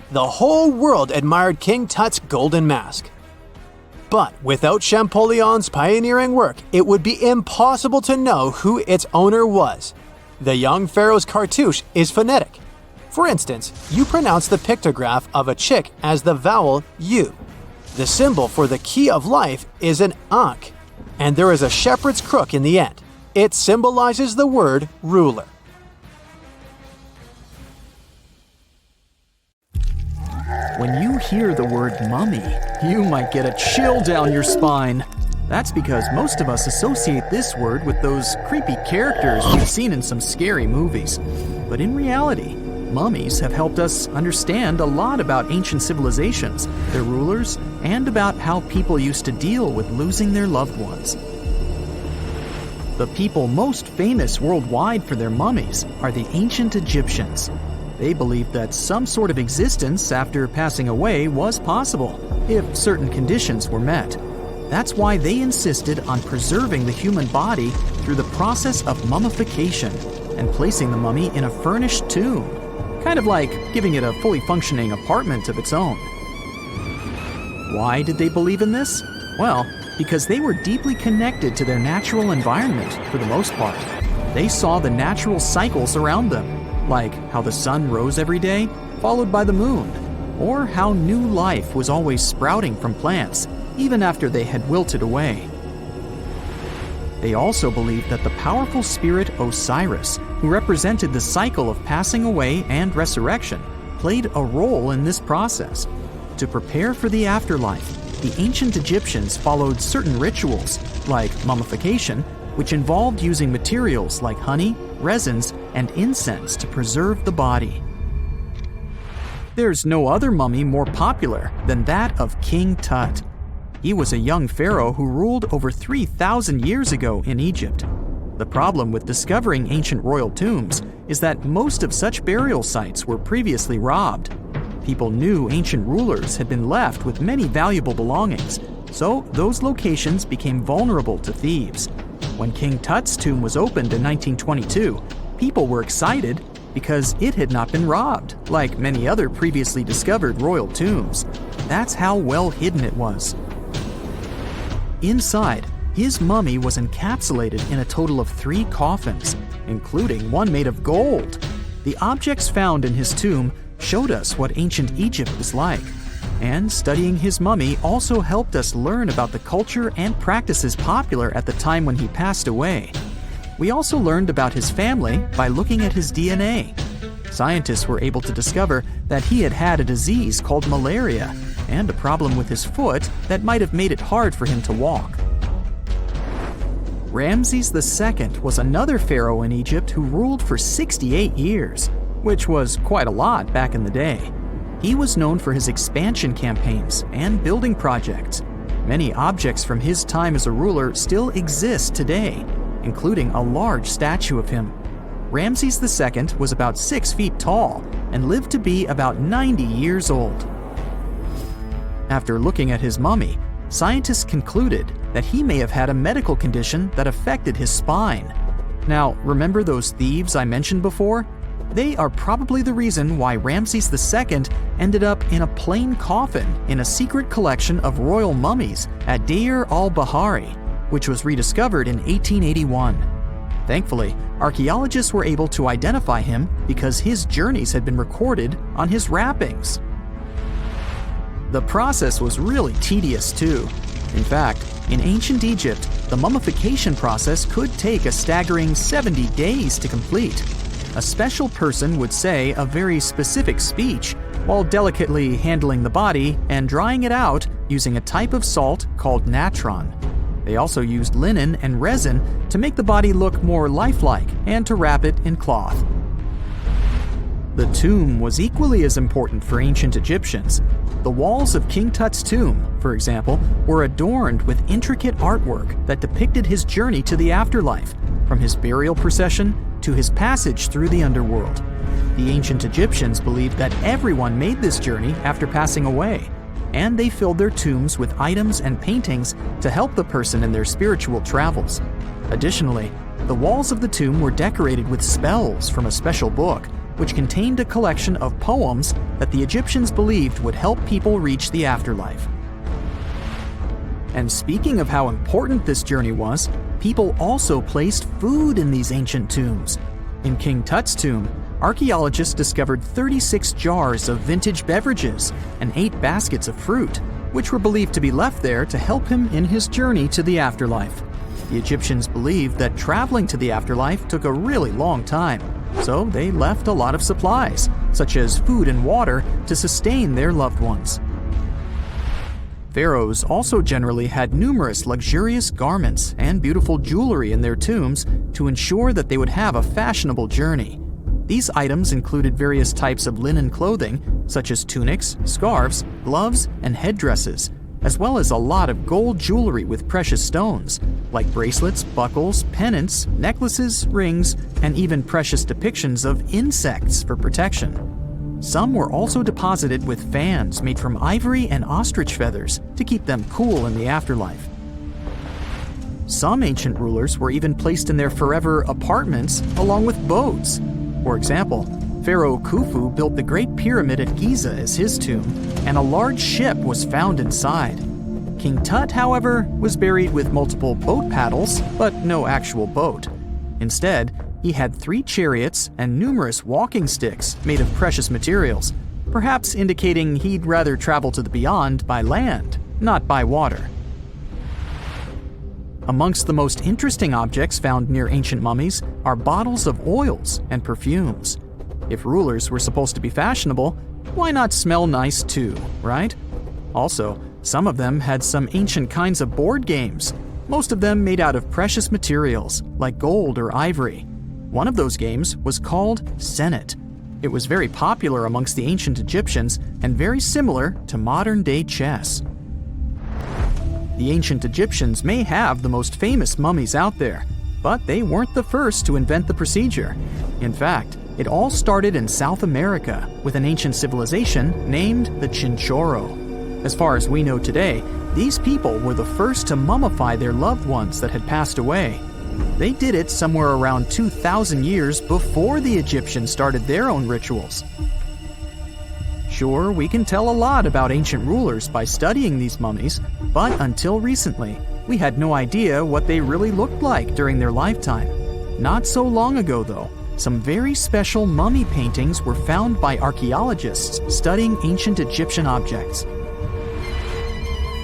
The whole world admired King Tut's golden mask. But without Champollion's pioneering work, it would be impossible to know who its owner was. The young pharaoh's cartouche is phonetic. For instance, you pronounce the pictograph of a chick as the vowel U. The symbol for the key of life is an ankh, and there is a shepherd's crook in the end. It symbolizes the word ruler. When you hear the word mummy, you might get a chill down your spine. That's because most of us associate this word with those creepy characters we've seen in some scary movies. But in reality, mummies have helped us understand a lot about ancient civilizations, their rulers, and about how people used to deal with losing their loved ones. The people most famous worldwide for their mummies are the ancient Egyptians. They believed that some sort of existence after passing away was possible, if certain conditions were met. That's why they insisted on preserving the human body through the process of mummification and placing the mummy in a furnished tomb, kind of like giving it a fully functioning apartment of its own. Why did they believe in this? Well, because they were deeply connected to their natural environment for the most part. They saw the natural cycles around them, like how the sun rose every day, followed by the moon, or how new life was always sprouting from plants, even after they had wilted away. They also believed that the powerful spirit Osiris, who represented the cycle of passing away and resurrection, played a role in this process. To prepare for the afterlife, the ancient Egyptians followed certain rituals, like mummification, which involved using materials like honey, resins, and incense to preserve the body. There's no other mummy more popular than that of King Tut. He was a young pharaoh who ruled over 3,000 years ago in Egypt. The problem with discovering ancient royal tombs is that most of such burial sites were previously robbed. People knew ancient rulers had been left with many valuable belongings, so those locations became vulnerable to thieves. When King Tut's tomb was opened in 1922, people were excited because it had not been robbed, like many other previously discovered royal tombs. That's how well hidden it was. Inside, his mummy was encapsulated in a total of 3 coffins, including one made of gold. The objects found in his tomb showed us what ancient Egypt was like, and studying his mummy also helped us learn about the culture and practices popular at the time when he passed away. We also learned about his family by looking at his DNA. Scientists were able to discover that he had had a disease called malaria and a problem with his foot that might have made it hard for him to walk. Ramses II was another pharaoh in Egypt who ruled for 68 years, which was quite a lot back in the day. He was known for his expansion campaigns and building projects. Many objects from his time as a ruler still exist today, including a large statue of him. Ramses II was about 6 feet tall and lived to be about 90 years old. After looking at his mummy, scientists concluded that he may have had a medical condition that affected his spine. Now, remember those thieves I mentioned before? They are probably the reason why Ramses II ended up in a plain coffin in a secret collection of royal mummies at Deir al-Bahari, which was rediscovered in 1881. Thankfully, archaeologists were able to identify him because his journeys had been recorded on his wrappings. The process was really tedious too. In fact, in ancient Egypt, the mummification process could take a staggering 70 days to complete. A special person would say a very specific speech while delicately handling the body and drying it out using a type of salt called natron. They also used linen and resin to make the body look more lifelike and to wrap it in cloth. The tomb was equally as important for ancient Egyptians. The walls of King Tut's tomb, for example, were adorned with intricate artwork that depicted his journey to the afterlife, from his burial procession to his passage through the underworld. The ancient Egyptians believed that everyone made this journey after passing away, and they filled their tombs with items and paintings to help the person in their spiritual travels. Additionally, the walls of the tomb were decorated with spells from a special book, which contained a collection of poems that the Egyptians believed would help people reach the afterlife. And speaking of how important this journey was, people also placed food in these ancient tombs. In King Tut's tomb, archaeologists discovered 36 jars of vintage beverages and 8 baskets of fruit, which were believed to be left there to help him in his journey to the afterlife. The Egyptians believed that traveling to the afterlife took a really long time, so they left a lot of supplies, such as food and water, to sustain their loved ones. Pharaohs also generally had numerous luxurious garments and beautiful jewelry in their tombs to ensure that they would have a fashionable journey. These items included various types of linen clothing, such as tunics, scarves, gloves, and headdresses, as well as a lot of gold jewelry with precious stones, like bracelets, buckles, pendants, necklaces, rings, and even precious depictions of insects for protection. Some were also deposited with fans made from ivory and ostrich feathers to keep them cool in the afterlife. Some ancient rulers were even placed in their forever apartments along with boats. For example, Pharaoh Khufu built the Great Pyramid at Giza as his tomb, and a large ship was found inside. King Tut, however, was buried with multiple boat paddles, but no actual boat. Instead, he had 3 chariots and numerous walking sticks made of precious materials, perhaps indicating he'd rather travel to the beyond by land, not by water. Amongst the most interesting objects found near ancient mummies are bottles of oils and perfumes. If rulers were supposed to be fashionable, why not smell nice too, right? Also, some of them had some ancient kinds of board games, most of them made out of precious materials like gold or ivory. One of those games was called Senet. It was very popular amongst the ancient Egyptians and very similar to modern-day chess. The ancient Egyptians may have the most famous mummies out there, But they weren't the first to invent the procedure. In fact, it all started in South America with an ancient civilization named the Chinchorro. As far as we know today, these people were the first to mummify their loved ones that had passed away. They did it somewhere around 2,000 years before the Egyptians started their own rituals. Sure, we can tell a lot about ancient rulers by studying these mummies, but until recently, we had no idea what they really looked like during their lifetime. Not so long ago, though, some very special mummy paintings were found by archaeologists studying ancient Egyptian objects.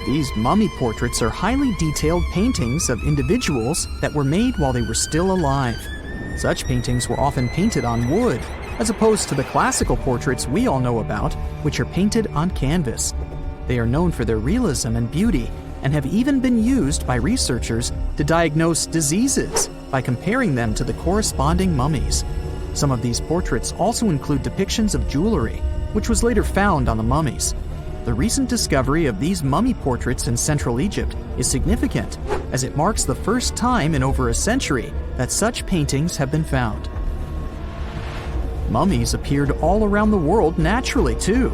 These mummy portraits are highly detailed paintings of individuals that were made while they were still alive. Such paintings were often painted on wood, as opposed to the classical portraits we all know about, which are painted on canvas. They are known for their realism and beauty, and have even been used by researchers to diagnose diseases by comparing them to the corresponding mummies. Some of these portraits also include depictions of jewelry, which was later found on the mummies. The recent discovery of these mummy portraits in Central Egypt is significant, as it marks the first time in over a century that such paintings have been found. Mummies appeared all around the world naturally, too.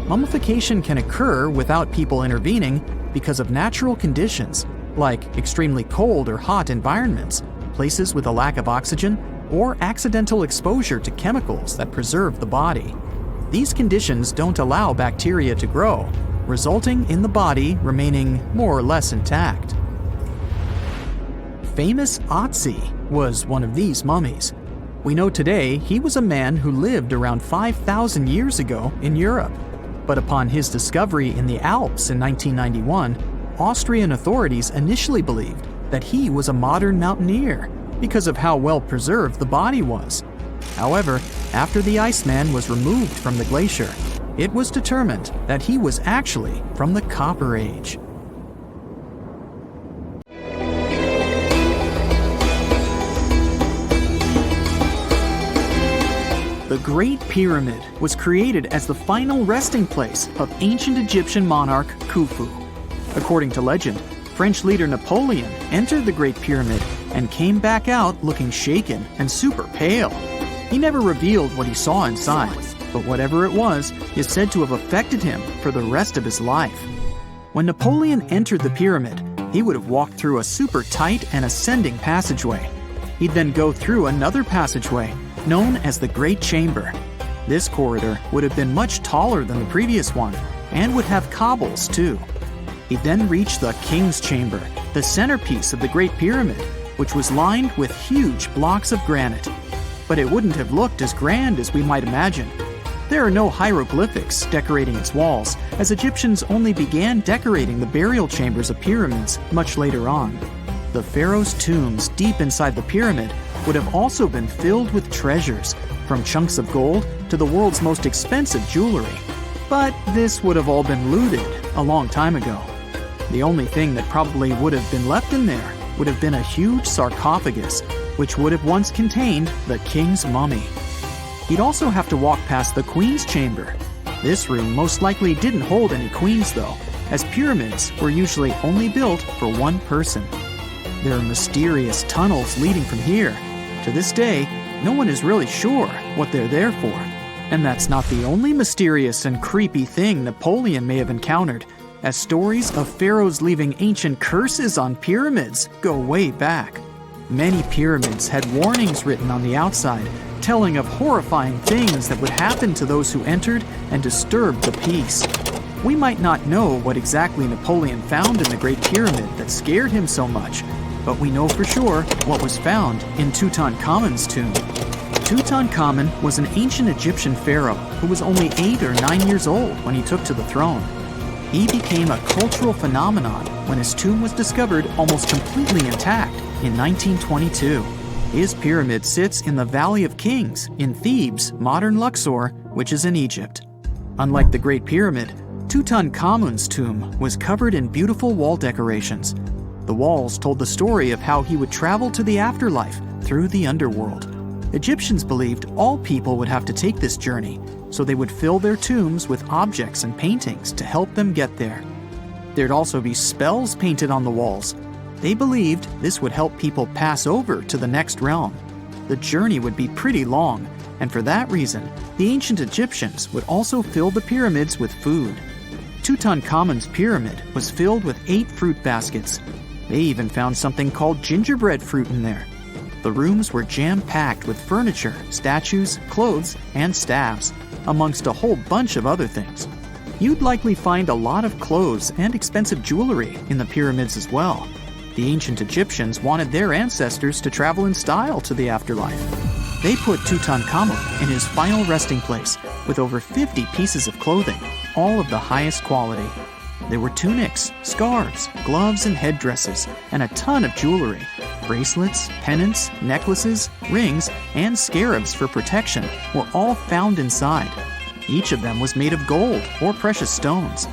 Mummification can occur without people intervening because of natural conditions, like extremely cold or hot environments, places with a lack of oxygen, or accidental exposure to chemicals that preserve the body. These conditions don't allow bacteria to grow, resulting in the body remaining more or less intact. Famous Otzi was one of these mummies. We know today he was a man who lived around 5,000 years ago in Europe. But upon his discovery in the Alps in 1991, Austrian authorities initially believed that he was a modern mountaineer because of how well preserved the body was. However, after the Iceman was removed from the glacier, it was determined that he was actually from the Copper Age. The Great Pyramid was created as the final resting place of ancient Egyptian monarch Khufu. According to legend, French leader Napoleon entered the Great Pyramid and came back out looking shaken and super pale. He never revealed what he saw inside, but whatever it was is said to have affected him for the rest of his life. When Napoleon entered the pyramid, he would have walked through a super tight and ascending passageway. He'd then go through another passageway, known as the Great Chamber. This corridor would have been much taller than the previous one, and would have cobbles too. He'd then reach the King's Chamber, the centerpiece of the Great Pyramid, which was lined with huge blocks of granite. But it wouldn't have looked as grand as we might imagine. There are no hieroglyphics decorating its walls, as Egyptians only began decorating the burial chambers of pyramids much later on. The pharaoh's tombs deep inside the pyramid would have also been filled with treasures, from chunks of gold to the world's most expensive jewelry. But this would have all been looted a long time ago. The only thing that probably would have been left in there would have been a huge sarcophagus, which would have once contained the king's mummy. He'd also have to walk past the queen's chamber. This room most likely didn't hold any queens though, as pyramids were usually only built for one person. There are mysterious tunnels leading from here. To this day, no one is really sure what they're there for. And that's not the only mysterious and creepy thing Napoleon may have encountered, as stories of pharaohs leaving ancient curses on pyramids go way back. Many pyramids had warnings written on the outside, telling of horrifying things that would happen to those who entered and disturbed the peace. We might not know what exactly Napoleon found in the Great Pyramid that scared him so much, but we know for sure what was found in Tutankhamun's tomb. Tutankhamun was an ancient Egyptian pharaoh who was only 8 or 9 years old when he took to the throne. He became a cultural phenomenon when his tomb was discovered almost completely intact in 1922. His pyramid sits in the Valley of Kings in Thebes, modern Luxor, which is in Egypt. Unlike the Great Pyramid, Tutankhamun's tomb was covered in beautiful wall decorations. The walls told the story of how he would travel to the afterlife through the underworld. Egyptians believed all people would have to take this journey, so they would fill their tombs with objects and paintings to help them get there. There'd also be spells painted on the walls. They believed this would help people pass over to the next realm. The journey would be pretty long, and for that reason, the ancient Egyptians would also fill the pyramids with food. Tutankhamun's pyramid was filled with 8 fruit baskets. They even found something called gingerbread fruit in there. The rooms were jam-packed with furniture, statues, clothes, and staffs, amongst a whole bunch of other things. You'd likely find a lot of clothes and expensive jewelry in the pyramids as well. The ancient Egyptians wanted their ancestors to travel in style to the afterlife. They put Tutankhamun in his final resting place with over 50 pieces of clothing, all of the highest quality. There were tunics, scarves, gloves, and headdresses, and a ton of jewelry. Bracelets, pendants, necklaces, rings, and scarabs for protection were all found inside. Each of them was made of gold or precious stones.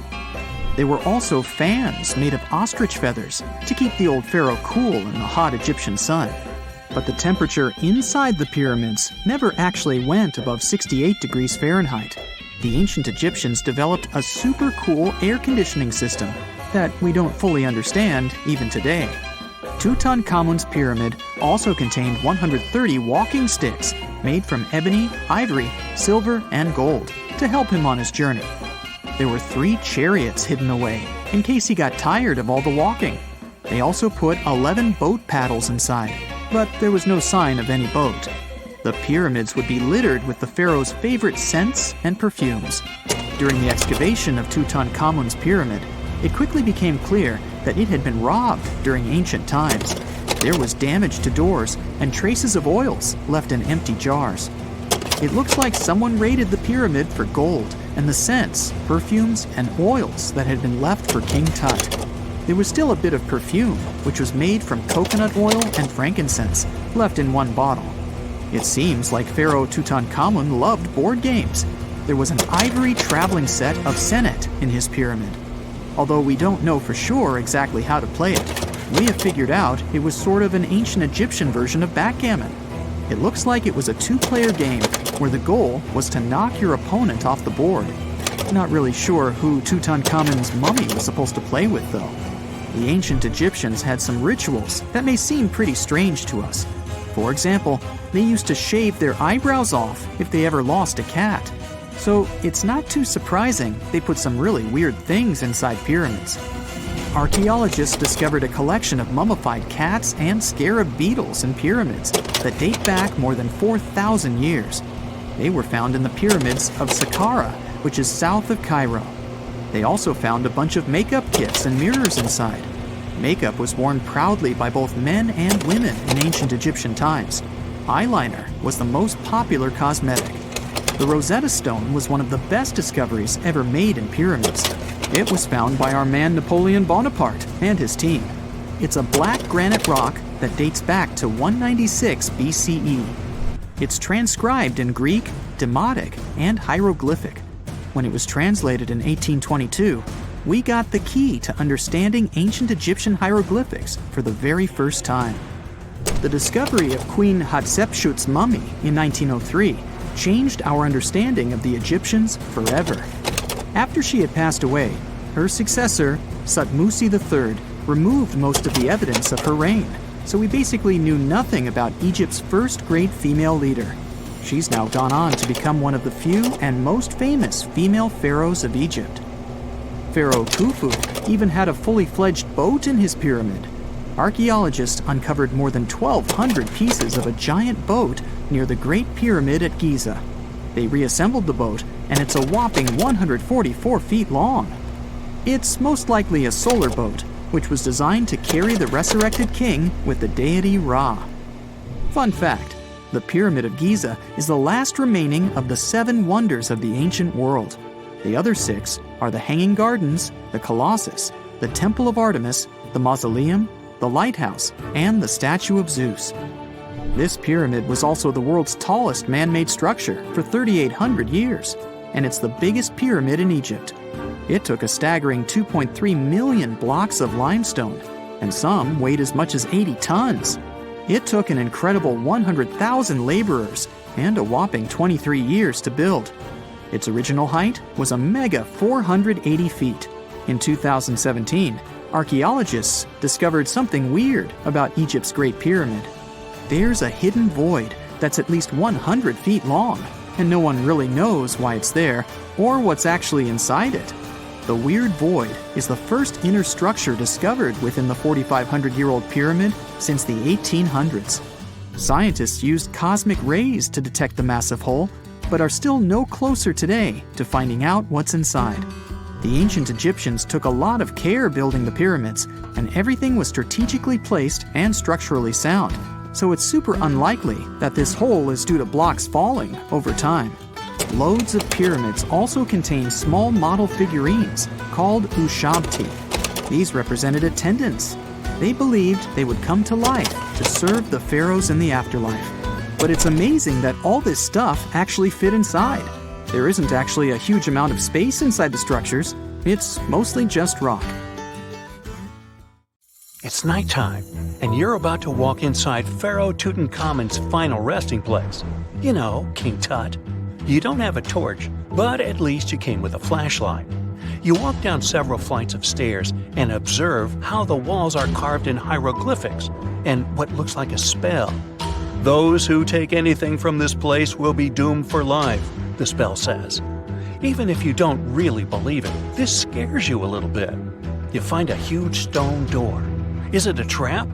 There were also fans made of ostrich feathers to keep the old pharaoh cool in the hot Egyptian sun. But the temperature inside the pyramids never actually went above 68 degrees Fahrenheit. The ancient Egyptians developed a super cool air conditioning system that we don't fully understand even today. Tutankhamun's pyramid also contained 130 walking sticks made from ebony, ivory, silver, and gold to help him on his journey. There were 3 chariots hidden away in case he got tired of all the walking. They also put 11 boat paddles inside, but there was no sign of any boat. The pyramids would be littered with the pharaoh's favorite scents and perfumes. During the excavation of Tutankhamun's pyramid, it quickly became clear that it had been robbed during ancient times. There was damage to doors and traces of oils left in empty jars. It looks like someone raided the pyramid for gold and the scents, perfumes, and oils that had been left for King Tut. There was still a bit of perfume, which was made from coconut oil and frankincense, left in one bottle. It seems like Pharaoh Tutankhamun loved board games. There was an ivory traveling set of senet in his pyramid. Although we don't know for sure exactly how to play it, we have figured out it was sort of an ancient Egyptian version of backgammon. It looks like it was a 2-player game where the goal was to knock your opponent off the board. Not really sure who Tutankhamun's mummy was supposed to play with, though. The ancient Egyptians had some rituals that may seem pretty strange to us. For example, they used to shave their eyebrows off if they ever lost a cat. So it's not too surprising they put some really weird things inside pyramids. Archaeologists discovered a collection of mummified cats and scarab beetles in pyramids that date back more than 4,000 years. They were found in the pyramids of Sakara, which is south of Cairo. They also found a bunch of makeup kits and mirrors inside. Makeup was worn proudly by both men and women in ancient Egyptian times. Eyeliner was the most popular cosmetic. The Rosetta Stone was one of the best discoveries ever made in pyramids. It was found by our man Napoleon Bonaparte and his team. It's a black granite rock that dates back to 196 BCE. It's transcribed in Greek, Demotic, and hieroglyphic. When it was translated in 1822, we got the key to understanding ancient Egyptian hieroglyphics for the very first time. The discovery of Queen Hatshepsut's mummy in 1903 changed our understanding of the Egyptians forever. After she had passed away, her successor, Thutmose III, removed most of the evidence of her reign, so we basically knew nothing about Egypt's first great female leader. She's now gone on to become one of the few and most famous female pharaohs of Egypt. Pharaoh Khufu even had a fully fledged boat in his pyramid. Archaeologists uncovered more than 1,200 pieces of a giant boat near the Great Pyramid at Giza. They reassembled the boat, and it's a whopping 144 feet long. It's most likely a solar boat, which was designed to carry the resurrected king with the deity Ra. Fun fact, the Pyramid of Giza is the last remaining of the 7 wonders of the ancient world. The other 6 are the Hanging Gardens, the Colossus, the Temple of Artemis, the Mausoleum, the Lighthouse, and the Statue of Zeus. This pyramid was also the world's tallest man-made structure for 3,800 years, and it's the biggest pyramid in Egypt. It took a staggering 2.3 million blocks of limestone, and some weighed as much as 80 tons. It took an incredible 100,000 laborers and a whopping 23 years to build. Its original height was a mega 480 feet. In 2017, archaeologists discovered something weird about Egypt's Great Pyramid. There's a hidden void that's at least 100 feet long, and no one really knows why it's there or what's actually inside it. The weird void is the first inner structure discovered within the 4,500-year-old pyramid since the 1800s. Scientists used cosmic rays to detect the massive hole, but are still no closer today to finding out what's inside. The ancient Egyptians took a lot of care building the pyramids, and everything was strategically placed and structurally sound, so it's super unlikely that this hole is due to blocks falling over time. Loads of pyramids also contain small model figurines called ushabti. These represented attendants. They believed they would come to life to serve the pharaohs in the afterlife. But it's amazing that all this stuff actually fit inside. There isn't actually a huge amount of space inside the structures. It's mostly just rock. It's nighttime, and you're about to walk inside Pharaoh Tutankhamun's final resting place. You know, King Tut. You don't have a torch, but at least you came with a flashlight. You walk down several flights of stairs and observe how the walls are carved in hieroglyphics and what looks like a spell. Those who take anything from this place will be doomed for life, the spell says. Even if you don't really believe it, this scares you a little bit. You find a huge stone door. Is it a trap?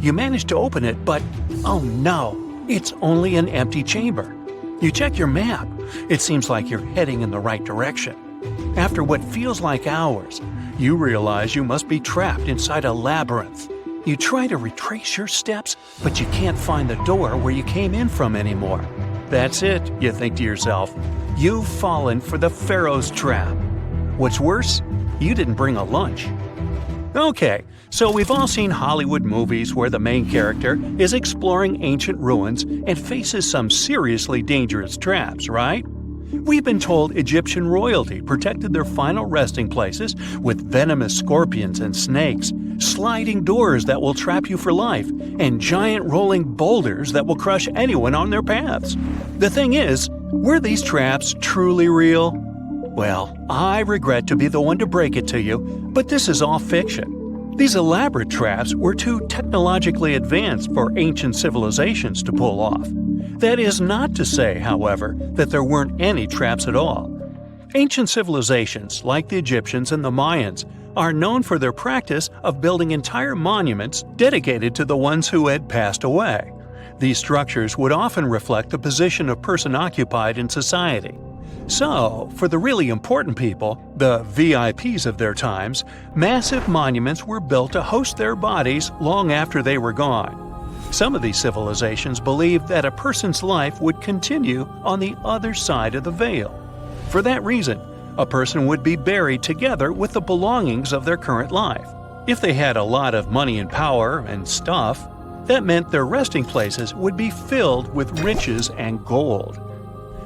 You manage to open it, but oh no, it's only an empty chamber. You check your map. It seems like you're heading in the right direction. After what feels like hours, you realize you must be trapped inside a labyrinth. You try to retrace your steps, but you can't find the door where you came in from anymore. That's it, you think to yourself. You've fallen for the Pharaoh's trap. What's worse, you didn't bring a lunch. Okay, so we've all seen Hollywood movies where the main character is exploring ancient ruins and faces some seriously dangerous traps, right? We've been told Egyptian royalty protected their final resting places with venomous scorpions and snakes, sliding doors that will trap you for life, and giant rolling boulders that will crush anyone on their paths. The thing is, were these traps truly real? Well, I regret to be the one to break it to you, but this is all fiction. These elaborate traps were too technologically advanced for ancient civilizations to pull off. That is not to say, however, that there weren't any traps at all. Ancient civilizations, like the Egyptians and the Mayans, are known for their practice of building entire monuments dedicated to the ones who had passed away. These structures would often reflect the position of person occupied in society. So, for the really important people, the VIPs of their times, massive monuments were built to host their bodies long after they were gone. Some of these civilizations believed that a person's life would continue on the other side of the veil. For that reason, a person would be buried together with the belongings of their current life. If they had a lot of money and power and stuff, that meant their resting places would be filled with riches and gold.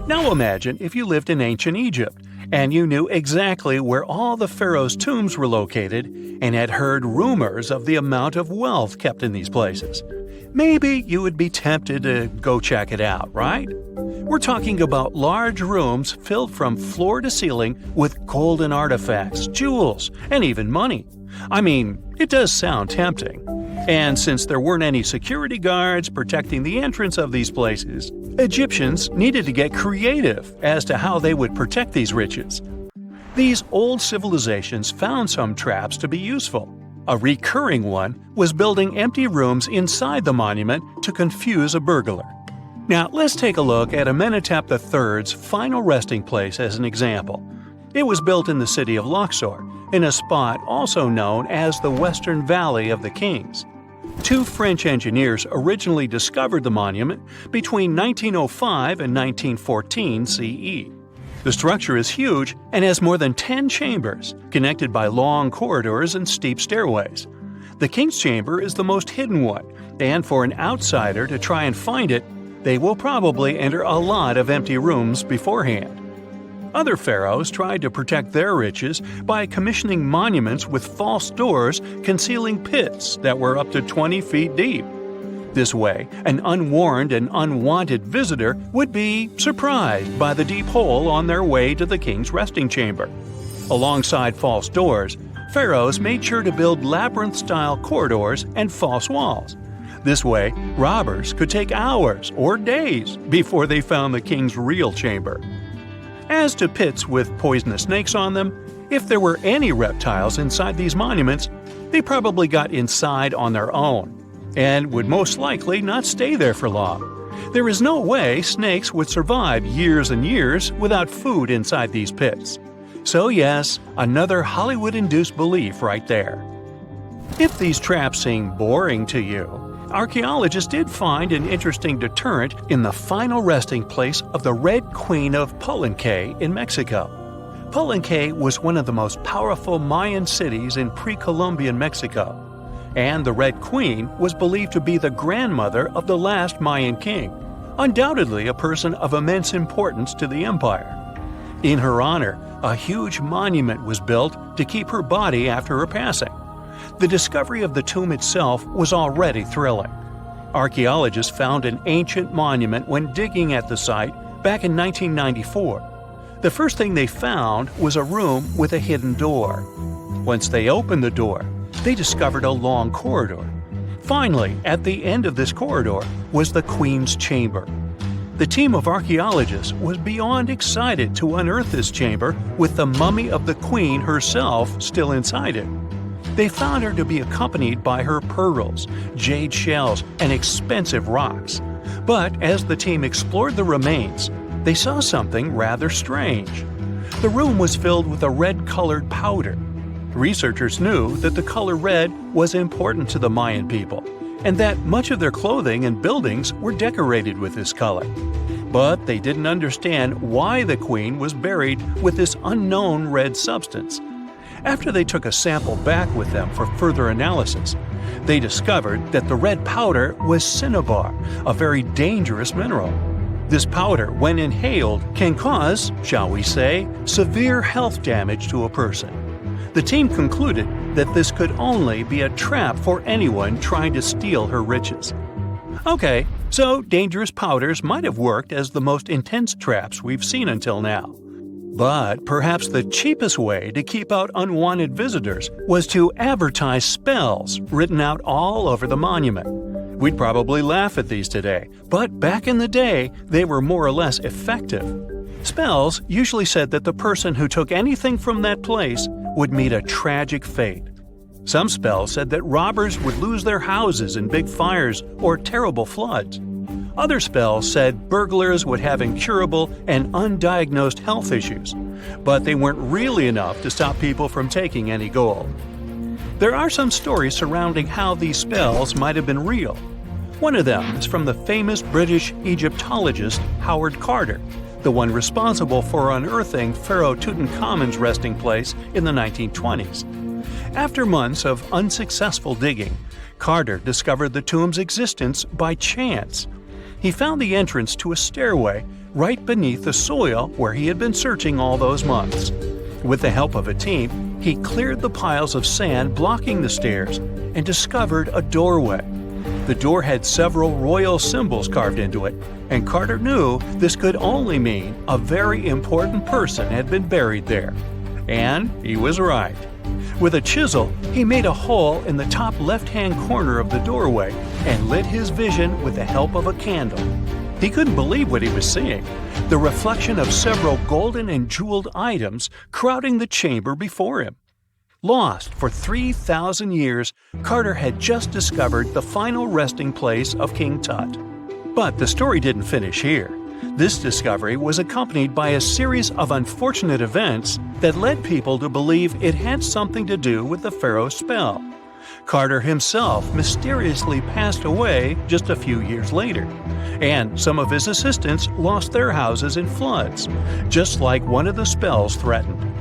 Now imagine if you lived in ancient Egypt and you knew exactly where all the pharaohs' tombs were located and had heard rumors of the amount of wealth kept in these places. Maybe you would be tempted to go check it out, right? We're talking about large rooms filled from floor to ceiling with golden artifacts, jewels, and even money. I mean, it does sound tempting. And since there weren't any security guards protecting the entrance of these places, Egyptians needed to get creative as to how they would protect these riches. These old civilizations found some traps to be useful. A recurring one was building empty rooms inside the monument to confuse a burglar. Now, let's take a look at Amenhotep III's final resting place as an example. It was built in the city of Luxor, in a spot also known as the Western Valley of the Kings. Two French engineers originally discovered the monument between 1905 and 1914 CE. The structure is huge and has more than 10 chambers, connected by long corridors and steep stairways. The King's Chamber is the most hidden one, and for an outsider to try and find it, they will probably enter a lot of empty rooms beforehand. Other pharaohs tried to protect their riches by commissioning monuments with false doors concealing pits that were up to 20 feet deep. This way, an unwarned and unwanted visitor would be surprised by the deep hole on their way to the king's resting chamber. Alongside false doors, pharaohs made sure to build labyrinth-style corridors and false walls. This way, robbers could take hours or days before they found the king's real chamber. As to pits with poisonous snakes on them, if there were any reptiles inside these monuments, they probably got inside on their own and would most likely not stay there for long. There is no way snakes would survive years and years without food inside these pits. So yes, another Hollywood-induced belief right there. If these traps seem boring to you, archaeologists did find an interesting deterrent in the final resting place of the Red Queen of Palenque in Mexico. Palenque was one of the most powerful Mayan cities in pre-Columbian Mexico, and the Red Queen was believed to be the grandmother of the last Mayan king, undoubtedly a person of immense importance to the empire. In her honor, a huge monument was built to keep her body after her passing. The discovery of the tomb itself was already thrilling. Archaeologists found an ancient monument when digging at the site back in 1994. The first thing they found was a room with a hidden door. Once they opened the door, they discovered a long corridor. Finally, at the end of this corridor was the Queen's chamber. The team of archaeologists was beyond excited to unearth this chamber with the mummy of the Queen herself still inside it. They found her to be accompanied by her pearls, jade shells, and expensive rocks. But as the team explored the remains, they saw something rather strange. The room was filled with a red-colored powder. Researchers knew that the color red was important to the Mayan people, and that much of their clothing and buildings were decorated with this color. But they didn't understand why the queen was buried with this unknown red substance. After they took a sample back with them for further analysis, they discovered that the red powder was cinnabar, a very dangerous mineral. This powder, when inhaled, can cause, shall we say, severe health damage to a person. The team concluded that this could only be a trap for anyone trying to steal her riches. Okay, so dangerous powders might have worked as the most intense traps we've seen until now. But perhaps the cheapest way to keep out unwanted visitors was to advertise spells written out all over the monument. We'd probably laugh at these today, but back in the day, they were more or less effective. Spells usually said that the person who took anything from that place would meet a tragic fate. Some spells said that robbers would lose their houses in big fires or terrible floods. Other spells said burglars would have incurable and undiagnosed health issues, but they weren't really enough to stop people from taking any gold. There are some stories surrounding how these spells might have been real. One of them is from the famous British Egyptologist Howard Carter, the one responsible for unearthing Pharaoh Tutankhamun's resting place in the 1920s. After months of unsuccessful digging, Carter discovered the tomb's existence by chance. He found the entrance to a stairway right beneath the soil where he had been searching all those months. With the help of a team, he cleared the piles of sand blocking the stairs and discovered a doorway. The door had several royal symbols carved into it, and Carter knew this could only mean a very important person had been buried there. And he was right. With a chisel, he made a hole in the top left-hand corner of the doorway and lit his vision with the help of a candle. He couldn't believe what he was seeing, the reflection of several golden and jeweled items crowding the chamber before him. Lost for 3,000 years, Carter had just discovered the final resting place of King Tut. But the story didn't finish here. This discovery was accompanied by a series of unfortunate events that led people to believe it had something to do with the pharaoh's spell. Carter himself mysteriously passed away just a few years later, and some of his assistants lost their houses in floods, just like one of the spells threatened.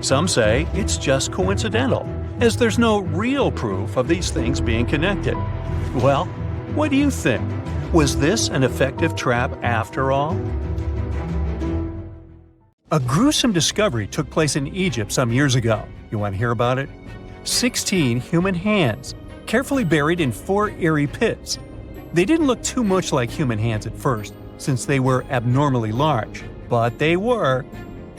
Some say it's just coincidental, as there's no real proof of these things being connected. Well, what do you think? Was this an effective trap after all? A gruesome discovery took place in Egypt some years ago. You want to hear about it? 16 human hands, carefully buried in 4 eerie pits. They didn't look too much like human hands at first, since they were abnormally large, but they were.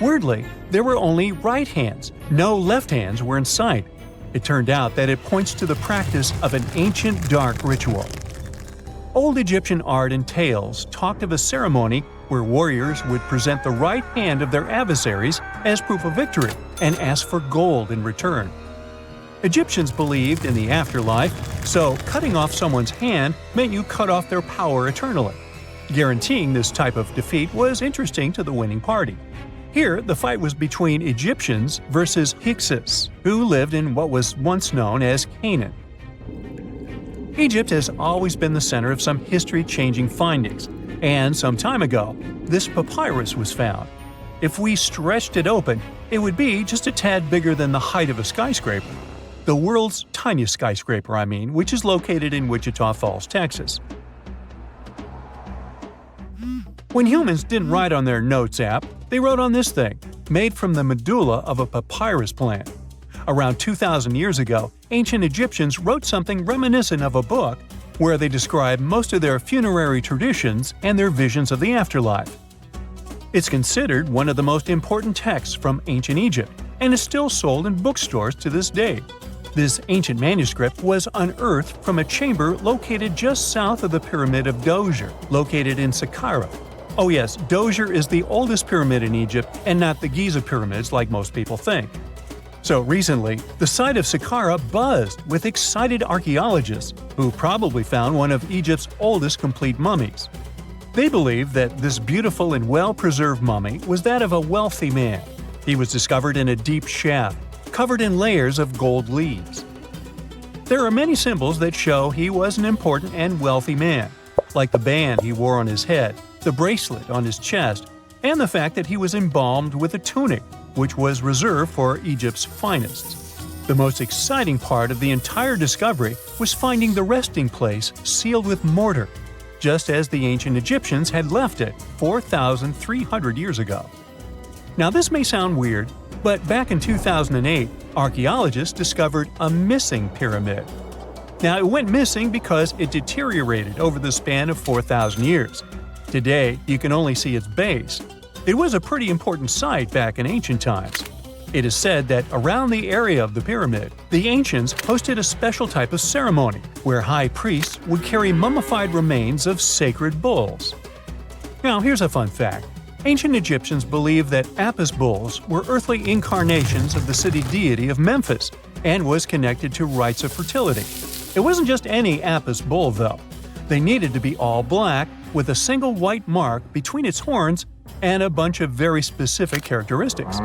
Weirdly, there were only right hands, no left hands were in sight. It turned out that it points to the practice of an ancient dark ritual. Old Egyptian art and tales talked of a ceremony where warriors would present the right hand of their adversaries as proof of victory and ask for gold in return. Egyptians believed in the afterlife, so cutting off someone's hand meant you cut off their power eternally. Guaranteeing this type of defeat was interesting to the winning party. Here, the fight was between Egyptians versus Hyksos, who lived in what was once known as Canaan. Egypt has always been the center of some history-changing findings, and some time ago, this papyrus was found. If we stretched it open, it would be just a tad bigger than the height of a skyscraper. The world's tiniest skyscraper, which is located in Wichita Falls, Texas. When humans didn't write on their notes app, they wrote on this thing, made from the medulla of a papyrus plant. Around 2,000 years ago, ancient Egyptians wrote something reminiscent of a book where they describe most of their funerary traditions and their visions of the afterlife. It's considered one of the most important texts from ancient Egypt and is still sold in bookstores to this day. This ancient manuscript was unearthed from a chamber located just south of the Pyramid of Djoser, located in Sakara. Oh yes, Djoser is the oldest pyramid in Egypt and not the Giza pyramids like most people think. So recently, the site of Sakara buzzed with excited archaeologists who probably found one of Egypt's oldest complete mummies. They believe that this beautiful and well-preserved mummy was that of a wealthy man. He was discovered in a deep shaft, covered in layers of gold leaves. There are many symbols that show he was an important and wealthy man, like the band he wore on his head, the bracelet on his chest, and the fact that he was embalmed with a tunic, which was reserved for Egypt's finest. The most exciting part of the entire discovery was finding the resting place sealed with mortar, just as the ancient Egyptians had left it 4,300 years ago. Now this may sound weird, but back in 2008, archaeologists discovered a missing pyramid. Now it went missing because it deteriorated over the span of 4,000 years. Today, you can only see its base. It was a pretty important site back in ancient times. It is said that around the area of the pyramid, the ancients hosted a special type of ceremony where high priests would carry mummified remains of sacred bulls. Now here's a fun fact. Ancient Egyptians believed that Apis bulls were earthly incarnations of the city deity of Memphis and was connected to rites of fertility. It wasn't just any Apis bull, though. They needed to be all black with a single white mark between its horns and a bunch of very specific characteristics.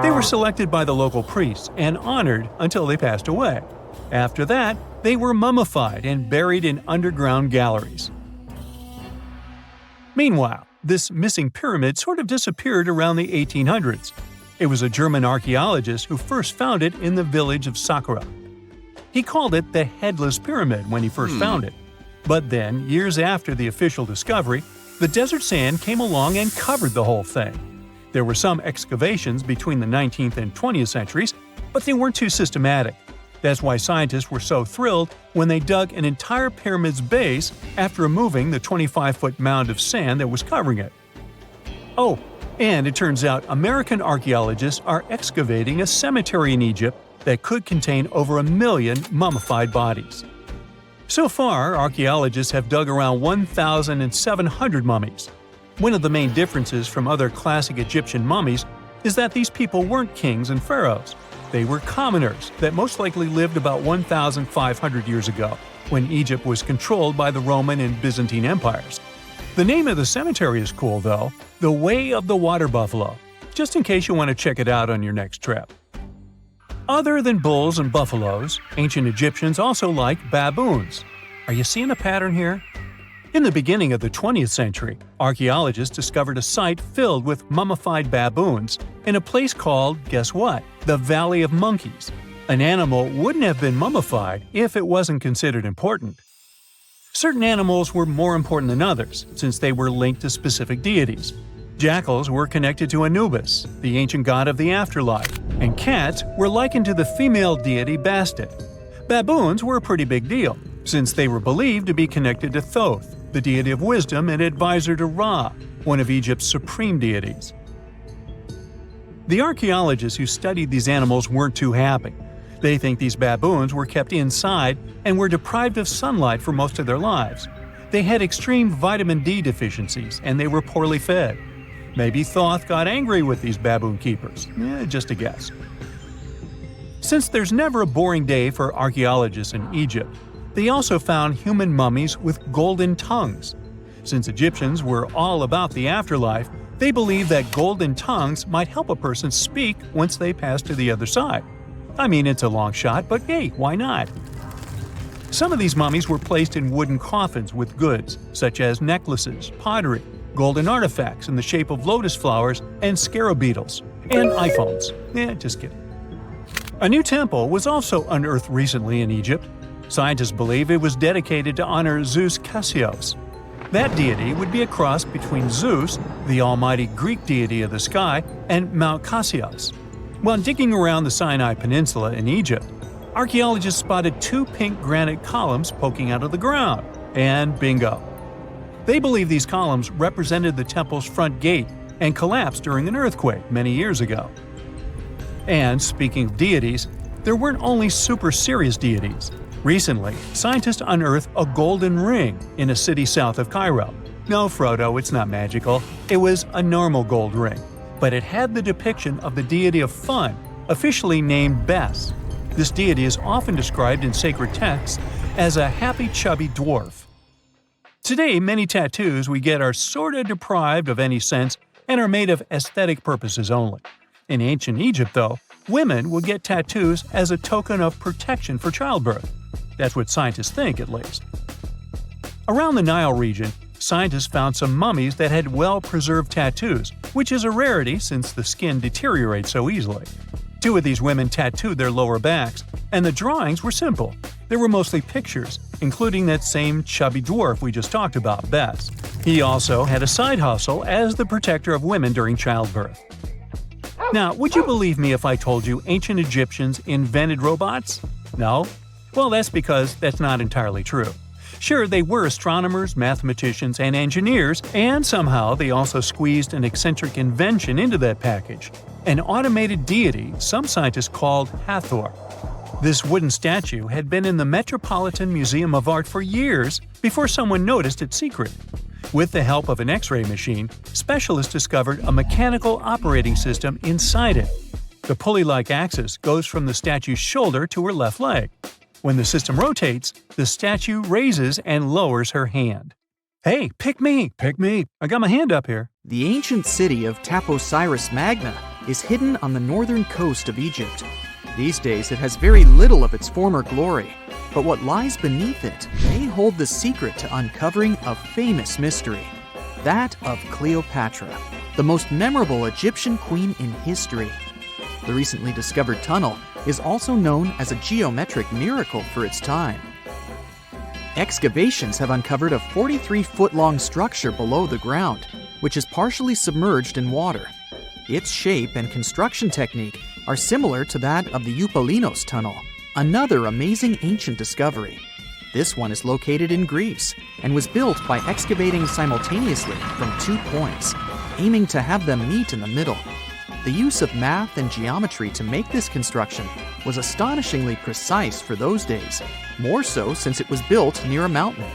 They were selected by the local priests and honored until they passed away. After that, they were mummified and buried in underground galleries. Meanwhile, this missing pyramid sort of disappeared around the 1800s. It was a German archaeologist who first found it in the village of Sakara. He called it the Headless Pyramid when he first found it. But then, years after the official discovery, the desert sand came along and covered the whole thing. There were some excavations between the 19th and 20th centuries, but they weren't too systematic. That's why scientists were so thrilled when they dug an entire pyramid's base after removing the 25-foot mound of sand that was covering it. Oh, and it turns out American archaeologists are excavating a cemetery in Egypt that could contain over 1 million mummified bodies. So far, archaeologists have dug around 1,700 mummies. One of the main differences from other classic Egyptian mummies is that these people weren't kings and pharaohs. They were commoners that most likely lived about 1,500 years ago, when Egypt was controlled by the Roman and Byzantine empires. The name of the cemetery is cool, though, the Way of the Water Buffalo, just in case you want to check it out on your next trip. Other than bulls and buffaloes, ancient Egyptians also liked baboons. Are you seeing a pattern here? In the beginning of the 20th century, archaeologists discovered a site filled with mummified baboons in a place called, guess what? The Valley of Monkeys. An animal wouldn't have been mummified if it wasn't considered important. Certain animals were more important than others, since they were linked to specific deities. Jackals were connected to Anubis, the ancient god of the afterlife, and cats were likened to the female deity Bastet. Baboons were a pretty big deal, since they were believed to be connected to Thoth, the deity of wisdom and advisor to Ra, one of Egypt's supreme deities. The archaeologists who studied these animals weren't too happy. They think these baboons were kept inside and were deprived of sunlight for most of their lives. They had extreme vitamin D deficiencies and they were poorly fed. Maybe Thoth got angry with these baboon keepers. Just a guess. Since there's never a boring day for archaeologists in Egypt, they also found human mummies with golden tongues. Since Egyptians were all about the afterlife, they believed that golden tongues might help a person speak once they pass to the other side. I mean, it's a long shot, but hey, why not? Some of these mummies were placed in wooden coffins with goods, such as necklaces, pottery, golden artifacts in the shape of lotus flowers, and scarab beetles, and iPhones. Just kidding. A new temple was also unearthed recently in Egypt. Scientists believe it was dedicated to honor Zeus Cassius. That deity would be a cross between Zeus, the almighty Greek deity of the sky, and Mount Cassius. While digging around the Sinai Peninsula in Egypt, archaeologists spotted 2 pink granite columns poking out of the ground. And bingo! They believe these columns represented the temple's front gate and collapsed during an earthquake many years ago. And speaking of deities, there weren't only super serious deities. Recently, scientists unearthed a golden ring in a city south of Cairo. No, Frodo, it's not magical. It was a normal gold ring, but it had the depiction of the deity of fun, officially named Bes. This deity is often described in sacred texts as a happy chubby dwarf. Today, many tattoos we get are sorta deprived of any sense and are made of aesthetic purposes only. In ancient Egypt, though, women would get tattoos as a token of protection for childbirth. That's what scientists think, at least. Around the Nile region, scientists found some mummies that had well-preserved tattoos, which is a rarity since the skin deteriorates so easily. 2 of these women tattooed their lower backs, and the drawings were simple. They were mostly pictures, including that same chubby dwarf we just talked about, Bes. He also had a side hustle as the protector of women during childbirth. Now, would you believe me if I told you ancient Egyptians invented robots? No? Well, that's because that's not entirely true. Sure, they were astronomers, mathematicians, and engineers, and somehow they also squeezed an eccentric invention into that package – an automated deity some scientists called Hathor. This wooden statue had been in the Metropolitan Museum of Art for years before someone noticed its secret. With the help of an X-ray machine, specialists discovered a mechanical operating system inside it. The pulley-like axis goes from the statue's shoulder to her left leg. When the system rotates, the statue raises and lowers her hand. Hey, pick me! Pick me! I got my hand up here. The ancient city of Taposiris Magna is hidden on the northern coast of Egypt. These days, it has very little of its former glory, but what lies beneath it may hold the secret to uncovering a famous mystery, that of Cleopatra, the most memorable Egyptian queen in history. The recently discovered tunnel is also known as a geometric miracle for its time. Excavations have uncovered a 43-foot-long structure below the ground, which is partially submerged in water. Its shape and construction technique are similar to that of the Eupalinos tunnel, another amazing ancient discovery. This one is located in Greece and was built by excavating simultaneously from 2 points, aiming to have them meet in the middle. The use of math and geometry to make this construction was astonishingly precise for those days, more so since it was built near a mountain.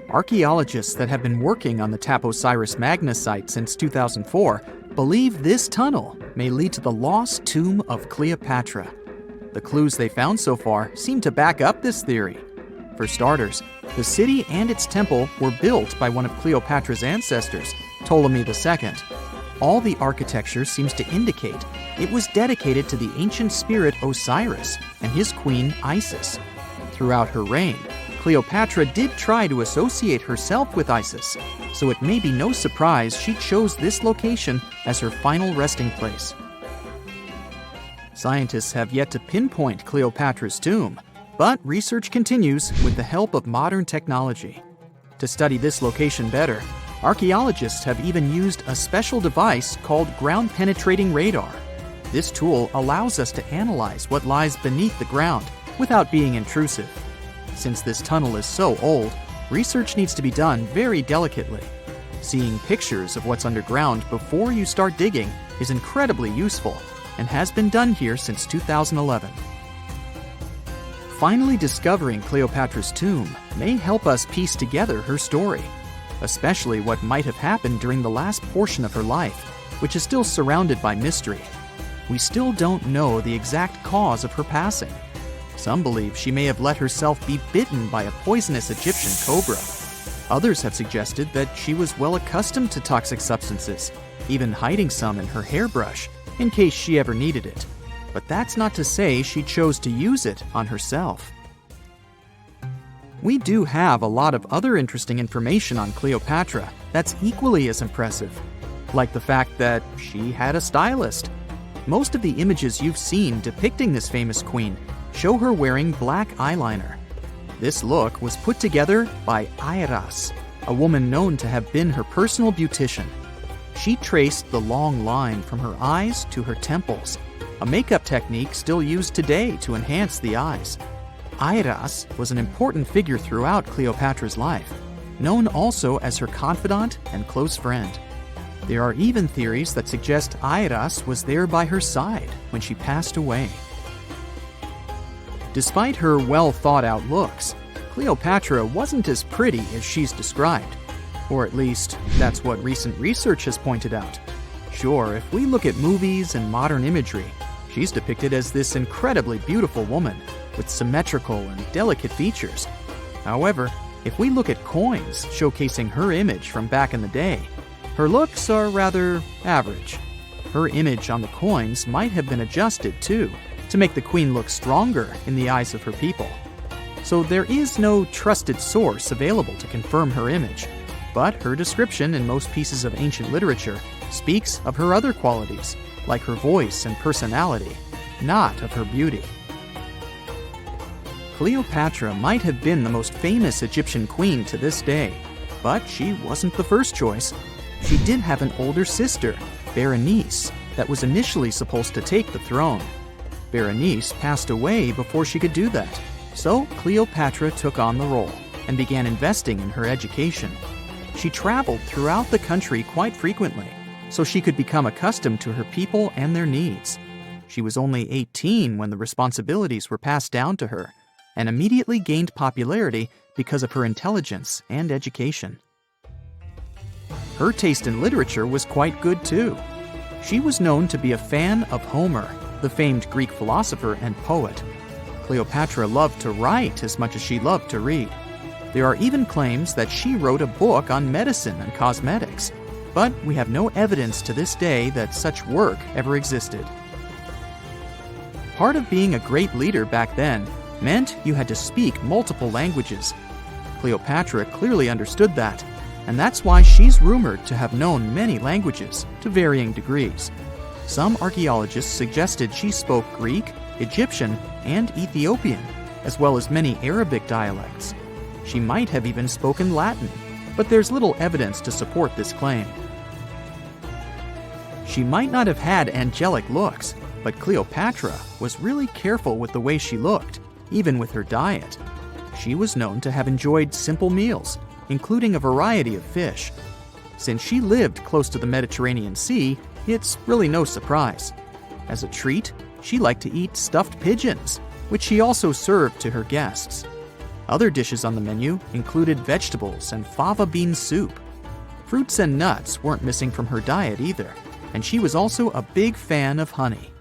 Archaeologists that have been working on the Taposiris Magna site since 2004 believe this tunnel may lead to the lost tomb of Cleopatra. The clues they found so far seem to back up this theory. For starters, the city and its temple were built by one of Cleopatra's ancestors, Ptolemy II. All the architecture seems to indicate it was dedicated to the ancient spirit Osiris and his queen Isis. Throughout her reign, Cleopatra did try to associate herself with Isis, so it may be no surprise she chose this location as her final resting place. Scientists have yet to pinpoint Cleopatra's tomb, but research continues with the help of modern technology. To study this location better, archaeologists have even used a special device called ground-penetrating radar. This tool allows us to analyze what lies beneath the ground without being intrusive. Since this tunnel is so old, research needs to be done very delicately. Seeing pictures of what's underground before you start digging is incredibly useful and has been done here since 2011. Finally discovering Cleopatra's tomb may help us piece together her story, especially what might have happened during the last portion of her life, which is still surrounded by mystery. We still don't know the exact cause of her passing. Some believe she may have let herself be bitten by a poisonous Egyptian cobra. Others have suggested that she was well accustomed to toxic substances, even hiding some in her hairbrush in case she ever needed it. But that's not to say she chose to use it on herself. We do have a lot of other interesting information on Cleopatra that's equally as impressive, like the fact that she had a stylist. Most of the images you've seen depicting this famous queen show her wearing black eyeliner. This look was put together by Iras, a woman known to have been her personal beautician. She traced the long line from her eyes to her temples, a makeup technique still used today to enhance the eyes. Iras was an important figure throughout Cleopatra's life, known also as her confidant and close friend. There are even theories that suggest Iras was there by her side when she passed away. Despite her well-thought-out looks, Cleopatra wasn't as pretty as she's described. Or at least, that's what recent research has pointed out. Sure, if we look at movies and modern imagery, she's depicted as this incredibly beautiful woman with symmetrical and delicate features. However, if we look at coins showcasing her image from back in the day, her looks are rather average. Her image on the coins might have been adjusted, too, to make the queen look stronger in the eyes of her people. So there is no trusted source available to confirm her image, but her description in most pieces of ancient literature speaks of her other qualities, like her voice and personality, not of her beauty. Cleopatra might have been the most famous Egyptian queen to this day, but she wasn't the first choice. She did have an older sister, Berenice, that was initially supposed to take the throne. Berenice passed away before she could do that, so Cleopatra took on the role and began investing in her education. She traveled throughout the country quite frequently, so she could become accustomed to her people and their needs. She was only 18 when the responsibilities were passed down to her, and immediately gained popularity because of her intelligence and education. Her taste in literature was quite good too. She was known to be a fan of Homer, the famed Greek philosopher and poet. Cleopatra loved to write as much as she loved to read. There are even claims that she wrote a book on medicine and cosmetics, but we have no evidence to this day that such work ever existed. Part of being a great leader back then meant you had to speak multiple languages. Cleopatra clearly understood that, and that's why she's rumored to have known many languages to varying degrees. Some archaeologists suggested she spoke Greek, Egyptian, and Ethiopian, as well as many Arabic dialects. She might have even spoken Latin, but there's little evidence to support this claim. She might not have had angelic looks, but Cleopatra was really careful with the way she looked, even with her diet. She was known to have enjoyed simple meals, including a variety of fish. Since she lived close to the Mediterranean Sea, it's really no surprise. As a treat, she liked to eat stuffed pigeons, which she also served to her guests. Other dishes on the menu included vegetables and fava bean soup. Fruits and nuts weren't missing from her diet either, and she was also a big fan of honey.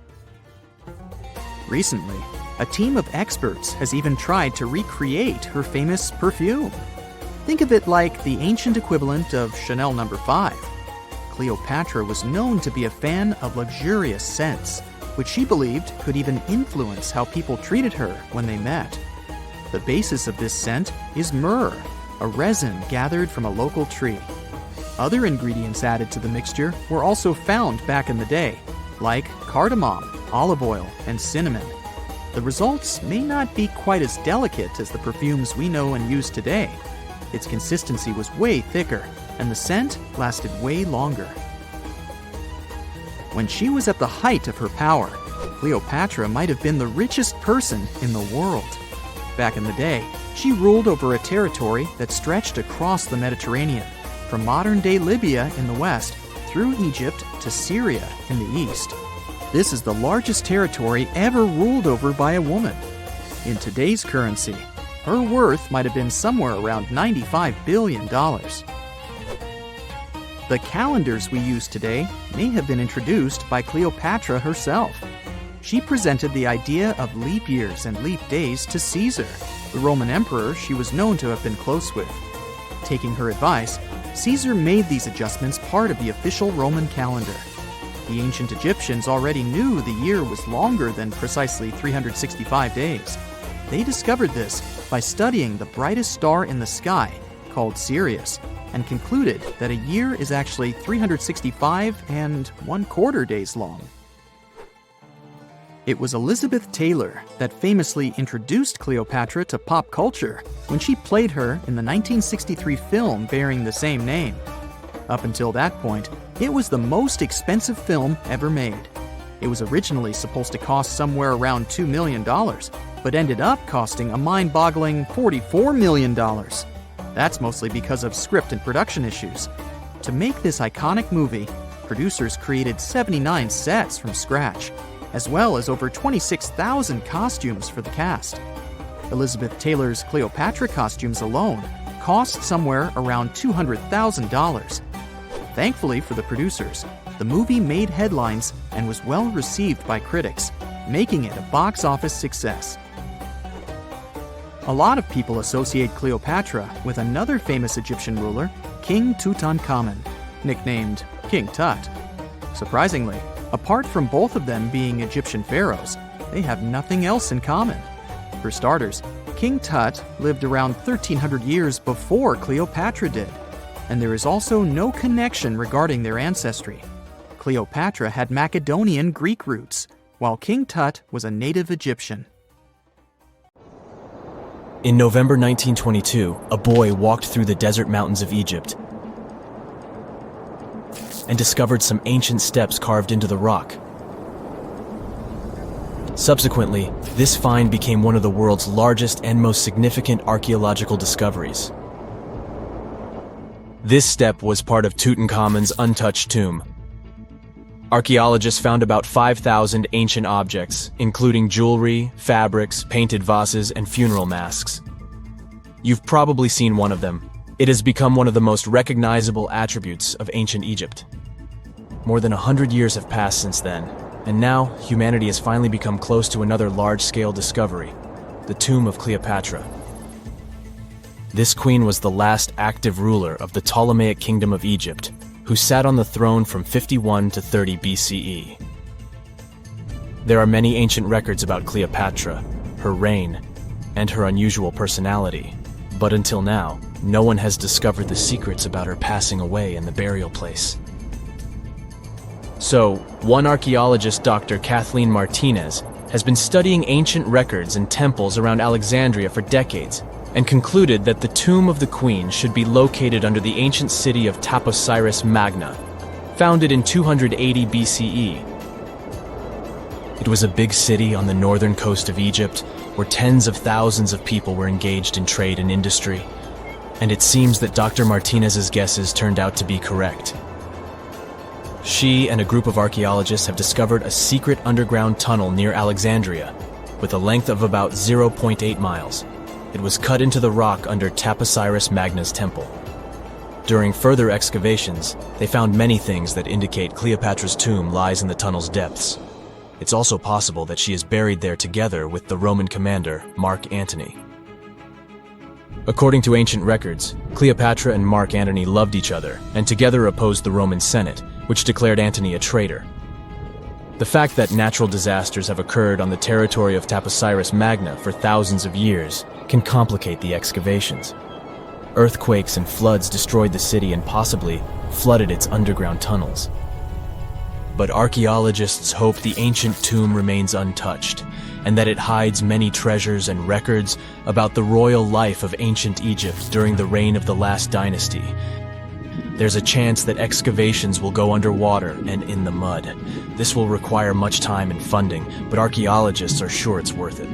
Recently, a team of experts has even tried to recreate her famous perfume. Think of it like the ancient equivalent of Chanel No. 5. Cleopatra was known to be a fan of luxurious scents, which she believed could even influence how people treated her when they met. The basis of this scent is myrrh, a resin gathered from a local tree. Other ingredients added to the mixture were also found back in the day, like cardamom, olive oil, and cinnamon. The results may not be quite as delicate as the perfumes we know and use today. Its consistency was way thicker, and the scent lasted way longer. When she was at the height of her power, Cleopatra might have been the richest person in the world. Back in the day, she ruled over a territory that stretched across the Mediterranean. from modern-day Libya in the west through Egypt to Syria in the east. This is the largest territory ever ruled over by a woman. In today's currency, her worth might have been somewhere around $95 billion. The calendars we use today may have been introduced by Cleopatra herself. She presented the idea of leap years and leap days to Caesar, the Roman emperor she was known to have been close with. Taking her advice, Caesar made these adjustments part of the official Roman calendar. The ancient Egyptians already knew the year was longer than precisely 365 days. They discovered this by studying the brightest star in the sky, called Sirius, and concluded that a year is actually 365 and 1/4 days long. It was Elizabeth Taylor that famously introduced Cleopatra to pop culture when she played her in the 1963 film bearing the same name. Up until that point, it was the most expensive film ever made. It was originally supposed to cost somewhere around $2 million, but ended up costing a mind-boggling $44 million. That's mostly because of script and production issues. To make this iconic movie, producers created 79 sets from scratch, as well as over 26,000 costumes for the cast. Elizabeth Taylor's Cleopatra costumes alone cost somewhere around $200,000. Thankfully for the producers, the movie made headlines and was well received by critics, making it a box office success. A lot of people associate Cleopatra with another famous Egyptian ruler, King Tut and Nefertiti, nicknamed King Tut. Surprisingly, apart from both of them being Egyptian pharaohs, they have nothing else in common. For starters, King Tut lived around 1,300 years before Cleopatra did, and there is also no connection regarding their ancestry. Cleopatra had Macedonian Greek roots, while King Tut was a native Egyptian. In November 1922, a boy walked through the desert mountains of Egypt and discovered some ancient steps carved into the rock. Subsequently, this find became one of the world's largest and most significant archaeological discoveries. This step was part of Tutankhamun's untouched tomb. Archaeologists found about 5,000 ancient objects, including jewelry, fabrics, painted vases, and funeral masks. You've probably seen one of them. It has become one of the most recognizable attributes of ancient Egypt. More than 100 years have passed since then, and now humanity has finally become close to another large-scale discovery, the tomb of Cleopatra. This queen was the last active ruler of the Ptolemaic Kingdom of Egypt, who sat on the throne from 51 to 30 BCE. There are many ancient records about Cleopatra, her reign, and her unusual personality, but until now, no one has discovered the secrets about her passing away in the burial place. So, one archaeologist, Dr. Kathleen Martinez, has been studying ancient records and temples around Alexandria for decades, and concluded that the tomb of the queen should be located under the ancient city of Taposiris Magna, founded in 280 BCE. It was a big city on the northern coast of Egypt, where tens of thousands of people were engaged in trade and industry, and it seems that Dr. Martinez's guesses turned out to be correct. She and a group of archaeologists have discovered a secret underground tunnel near Alexandria, with a length of about 0.8 miles. It was cut into the rock under Taposiris Magna's temple. During further excavations, they found many things that indicate Cleopatra's tomb lies in the tunnel's depths. It's also possible that she is buried there together with the Roman commander, Mark Antony. According to ancient records, Cleopatra and Mark Antony loved each other and together opposed the Roman Senate, which declared Antony a traitor. The fact that natural disasters have occurred on the territory of Taposiris Magna for thousands of years can complicate the excavations. Earthquakes and floods destroyed the city and possibly flooded its underground tunnels. But archaeologists hope the ancient tomb remains untouched, and that it hides many treasures and records about the royal life of ancient Egypt during the reign of the last dynasty. There's a chance that excavations will go underwater and in the mud. This will require much time and funding, but archaeologists are sure it's worth it.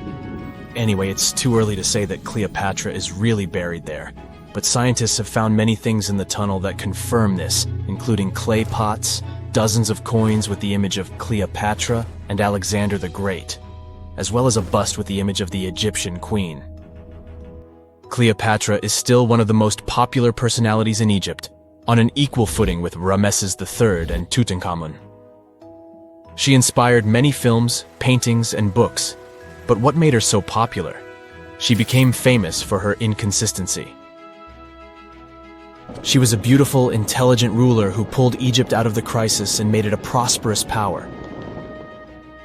Anyway, it's too early to say that Cleopatra is really buried there. but scientists have found many things in the tunnel that confirm this, including clay pots, dozens of coins with the image of Cleopatra and Alexander the Great, as well as a bust with the image of the Egyptian queen. Cleopatra is still one of the most popular personalities in Egypt, on an equal footing with Ramesses III and Tutankhamun. She inspired many films, paintings, and books, but what made her so popular? She became famous for her inconsistency. She was a beautiful, intelligent ruler who pulled Egypt out of the crisis and made it a prosperous power.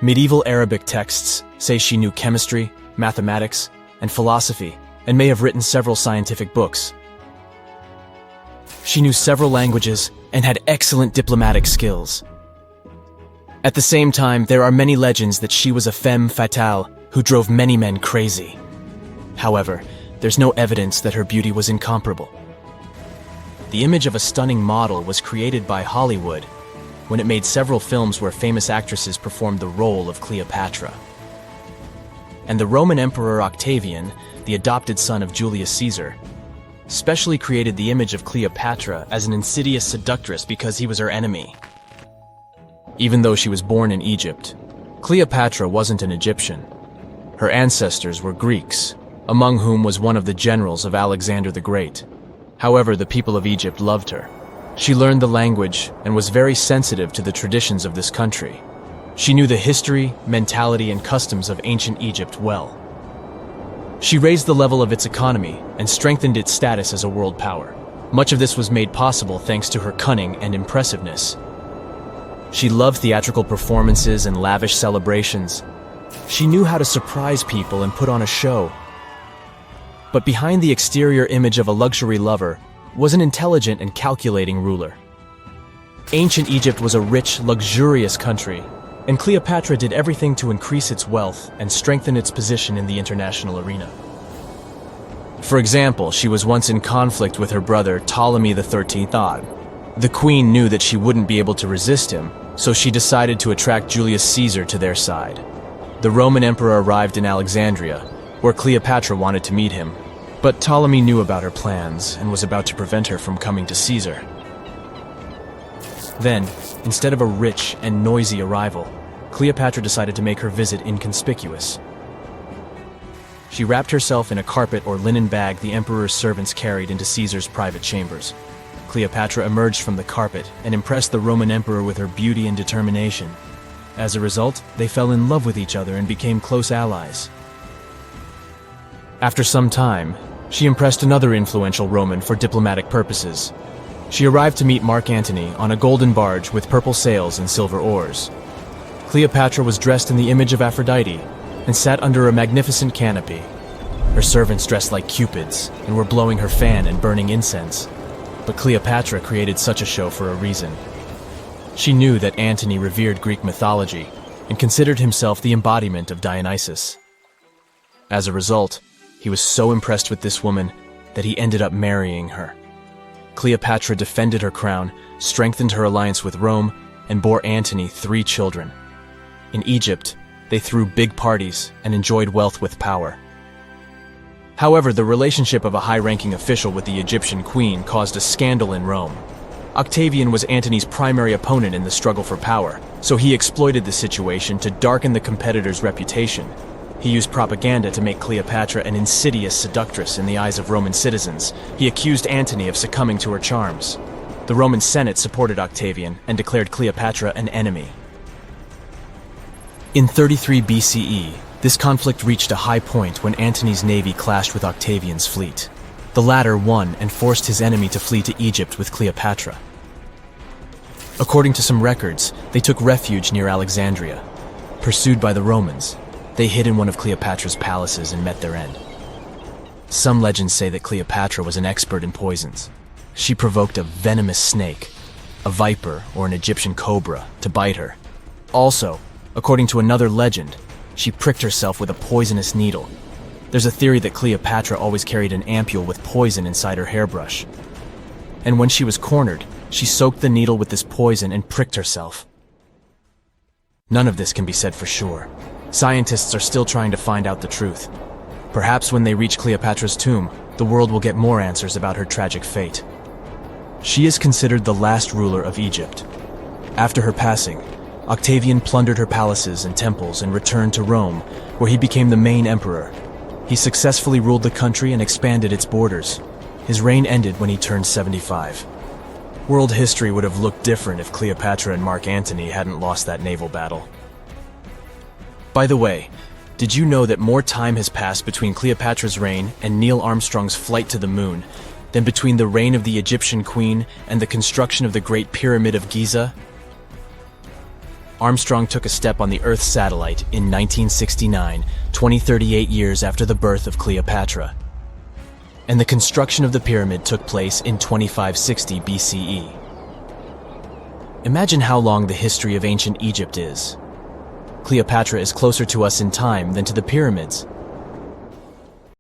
Medieval Arabic texts say she knew chemistry, mathematics, and philosophy, and may have written several scientific books. She knew several languages and had excellent diplomatic skills. At the same time, there are many legends that she was a femme fatale who drove many men crazy. However, there's no evidence that her beauty was incomparable. The image of a stunning model was created by Hollywood when it made several films where famous actresses performed the role of Cleopatra. And the Roman Emperor Octavian, the adopted son of Julius Caesar, specially created the image of Cleopatra as an insidious seductress because he was her enemy. Even though she was born in Egypt, Cleopatra wasn't an Egyptian. Her ancestors were Greeks, among whom was one of the generals of Alexander the Great. However, the people of Egypt loved her. She learned the language and was very sensitive to the traditions of this country. She knew the history, mentality, and customs of ancient Egypt well. She raised the level of its economy and strengthened its status as a world power. Much of this was made possible thanks to her cunning and impressiveness. She loved theatrical performances and lavish celebrations. She knew how to surprise people and put on a show. But behind the exterior image of a luxury lover was an intelligent and calculating ruler. Ancient Egypt was a rich, luxurious country, and Cleopatra did everything to increase its wealth and strengthen its position in the international arena. For example, she was once in conflict with her brother Ptolemy XIII. The queen knew that she wouldn't be able to resist him, so she decided to attract Julius Caesar to their side. The Roman emperor arrived in Alexandria, where Cleopatra wanted to meet him, but Ptolemy knew about her plans and was about to prevent her from coming to Caesar. Then, instead of a rich and noisy arrival, Cleopatra decided to make her visit inconspicuous. She wrapped herself in a carpet or linen bag the emperor's servants carried into Caesar's private chambers. Cleopatra emerged from the carpet and impressed the Roman emperor with her beauty and determination. As a result, they fell in love with each other and became close allies. After some time, she impressed another influential Roman for diplomatic purposes. She arrived to meet Mark Antony on a golden barge with purple sails and silver oars. Cleopatra was dressed in the image of Aphrodite and sat under a magnificent canopy. Her servants dressed like cupids and were blowing her fan and burning incense. But Cleopatra created such a show for a reason. She knew that Antony revered Greek mythology and considered himself the embodiment of Dionysus. As a result, he was so impressed with this woman that he ended up marrying her. Cleopatra defended her crown, strengthened her alliance with Rome, and bore Antony 3 children. In Egypt, they threw big parties and enjoyed wealth with power. However, the relationship of a high-ranking official with the Egyptian queen caused a scandal in Rome. Octavian was Antony's primary opponent in the struggle for power, so he exploited the situation to darken the competitor's reputation. He used propaganda to make Cleopatra an insidious seductress in the eyes of Roman citizens. He accused Antony of succumbing to her charms. The Roman Senate supported Octavian and declared Cleopatra an enemy. In 33 BCE, this conflict reached a high point when Antony's navy clashed with Octavian's fleet. The latter won and forced his enemy to flee to Egypt with Cleopatra. According to some records, they took refuge near Alexandria. Pursued by the Romans, they hid in one of Cleopatra's palaces and met their end. Some legends say that Cleopatra was an expert in poisons. She provoked a venomous snake, a viper or an Egyptian cobra, to bite her. Also, according to another legend, she pricked herself with a poisonous needle. There's a theory that Cleopatra always carried an ampule with poison inside her hairbrush. And when she was cornered, she soaked the needle with this poison and pricked herself. None of this can be said for sure. Scientists are still trying to find out the truth. Perhaps when they reach Cleopatra's tomb, the world will get more answers about her tragic fate. She is considered the last ruler of Egypt. After her passing, Octavian plundered her palaces and temples and returned to Rome, where he became the main emperor. He successfully ruled the country and expanded its borders. His reign ended when he turned 75. World history would have looked different if Cleopatra and Mark Antony hadn't lost that naval battle. By the way, did you know that more time has passed between Cleopatra's reign and Neil Armstrong's flight to the moon than between the reign of the Egyptian queen and the construction of the Great Pyramid of Giza? Armstrong took a step on the Earth satellite in 1969, 38 years after the birth of Cleopatra. And the construction of the pyramid took place in 2560 BCE. Imagine how long the history of ancient Egypt is. Cleopatra is closer to us in time than to the pyramids,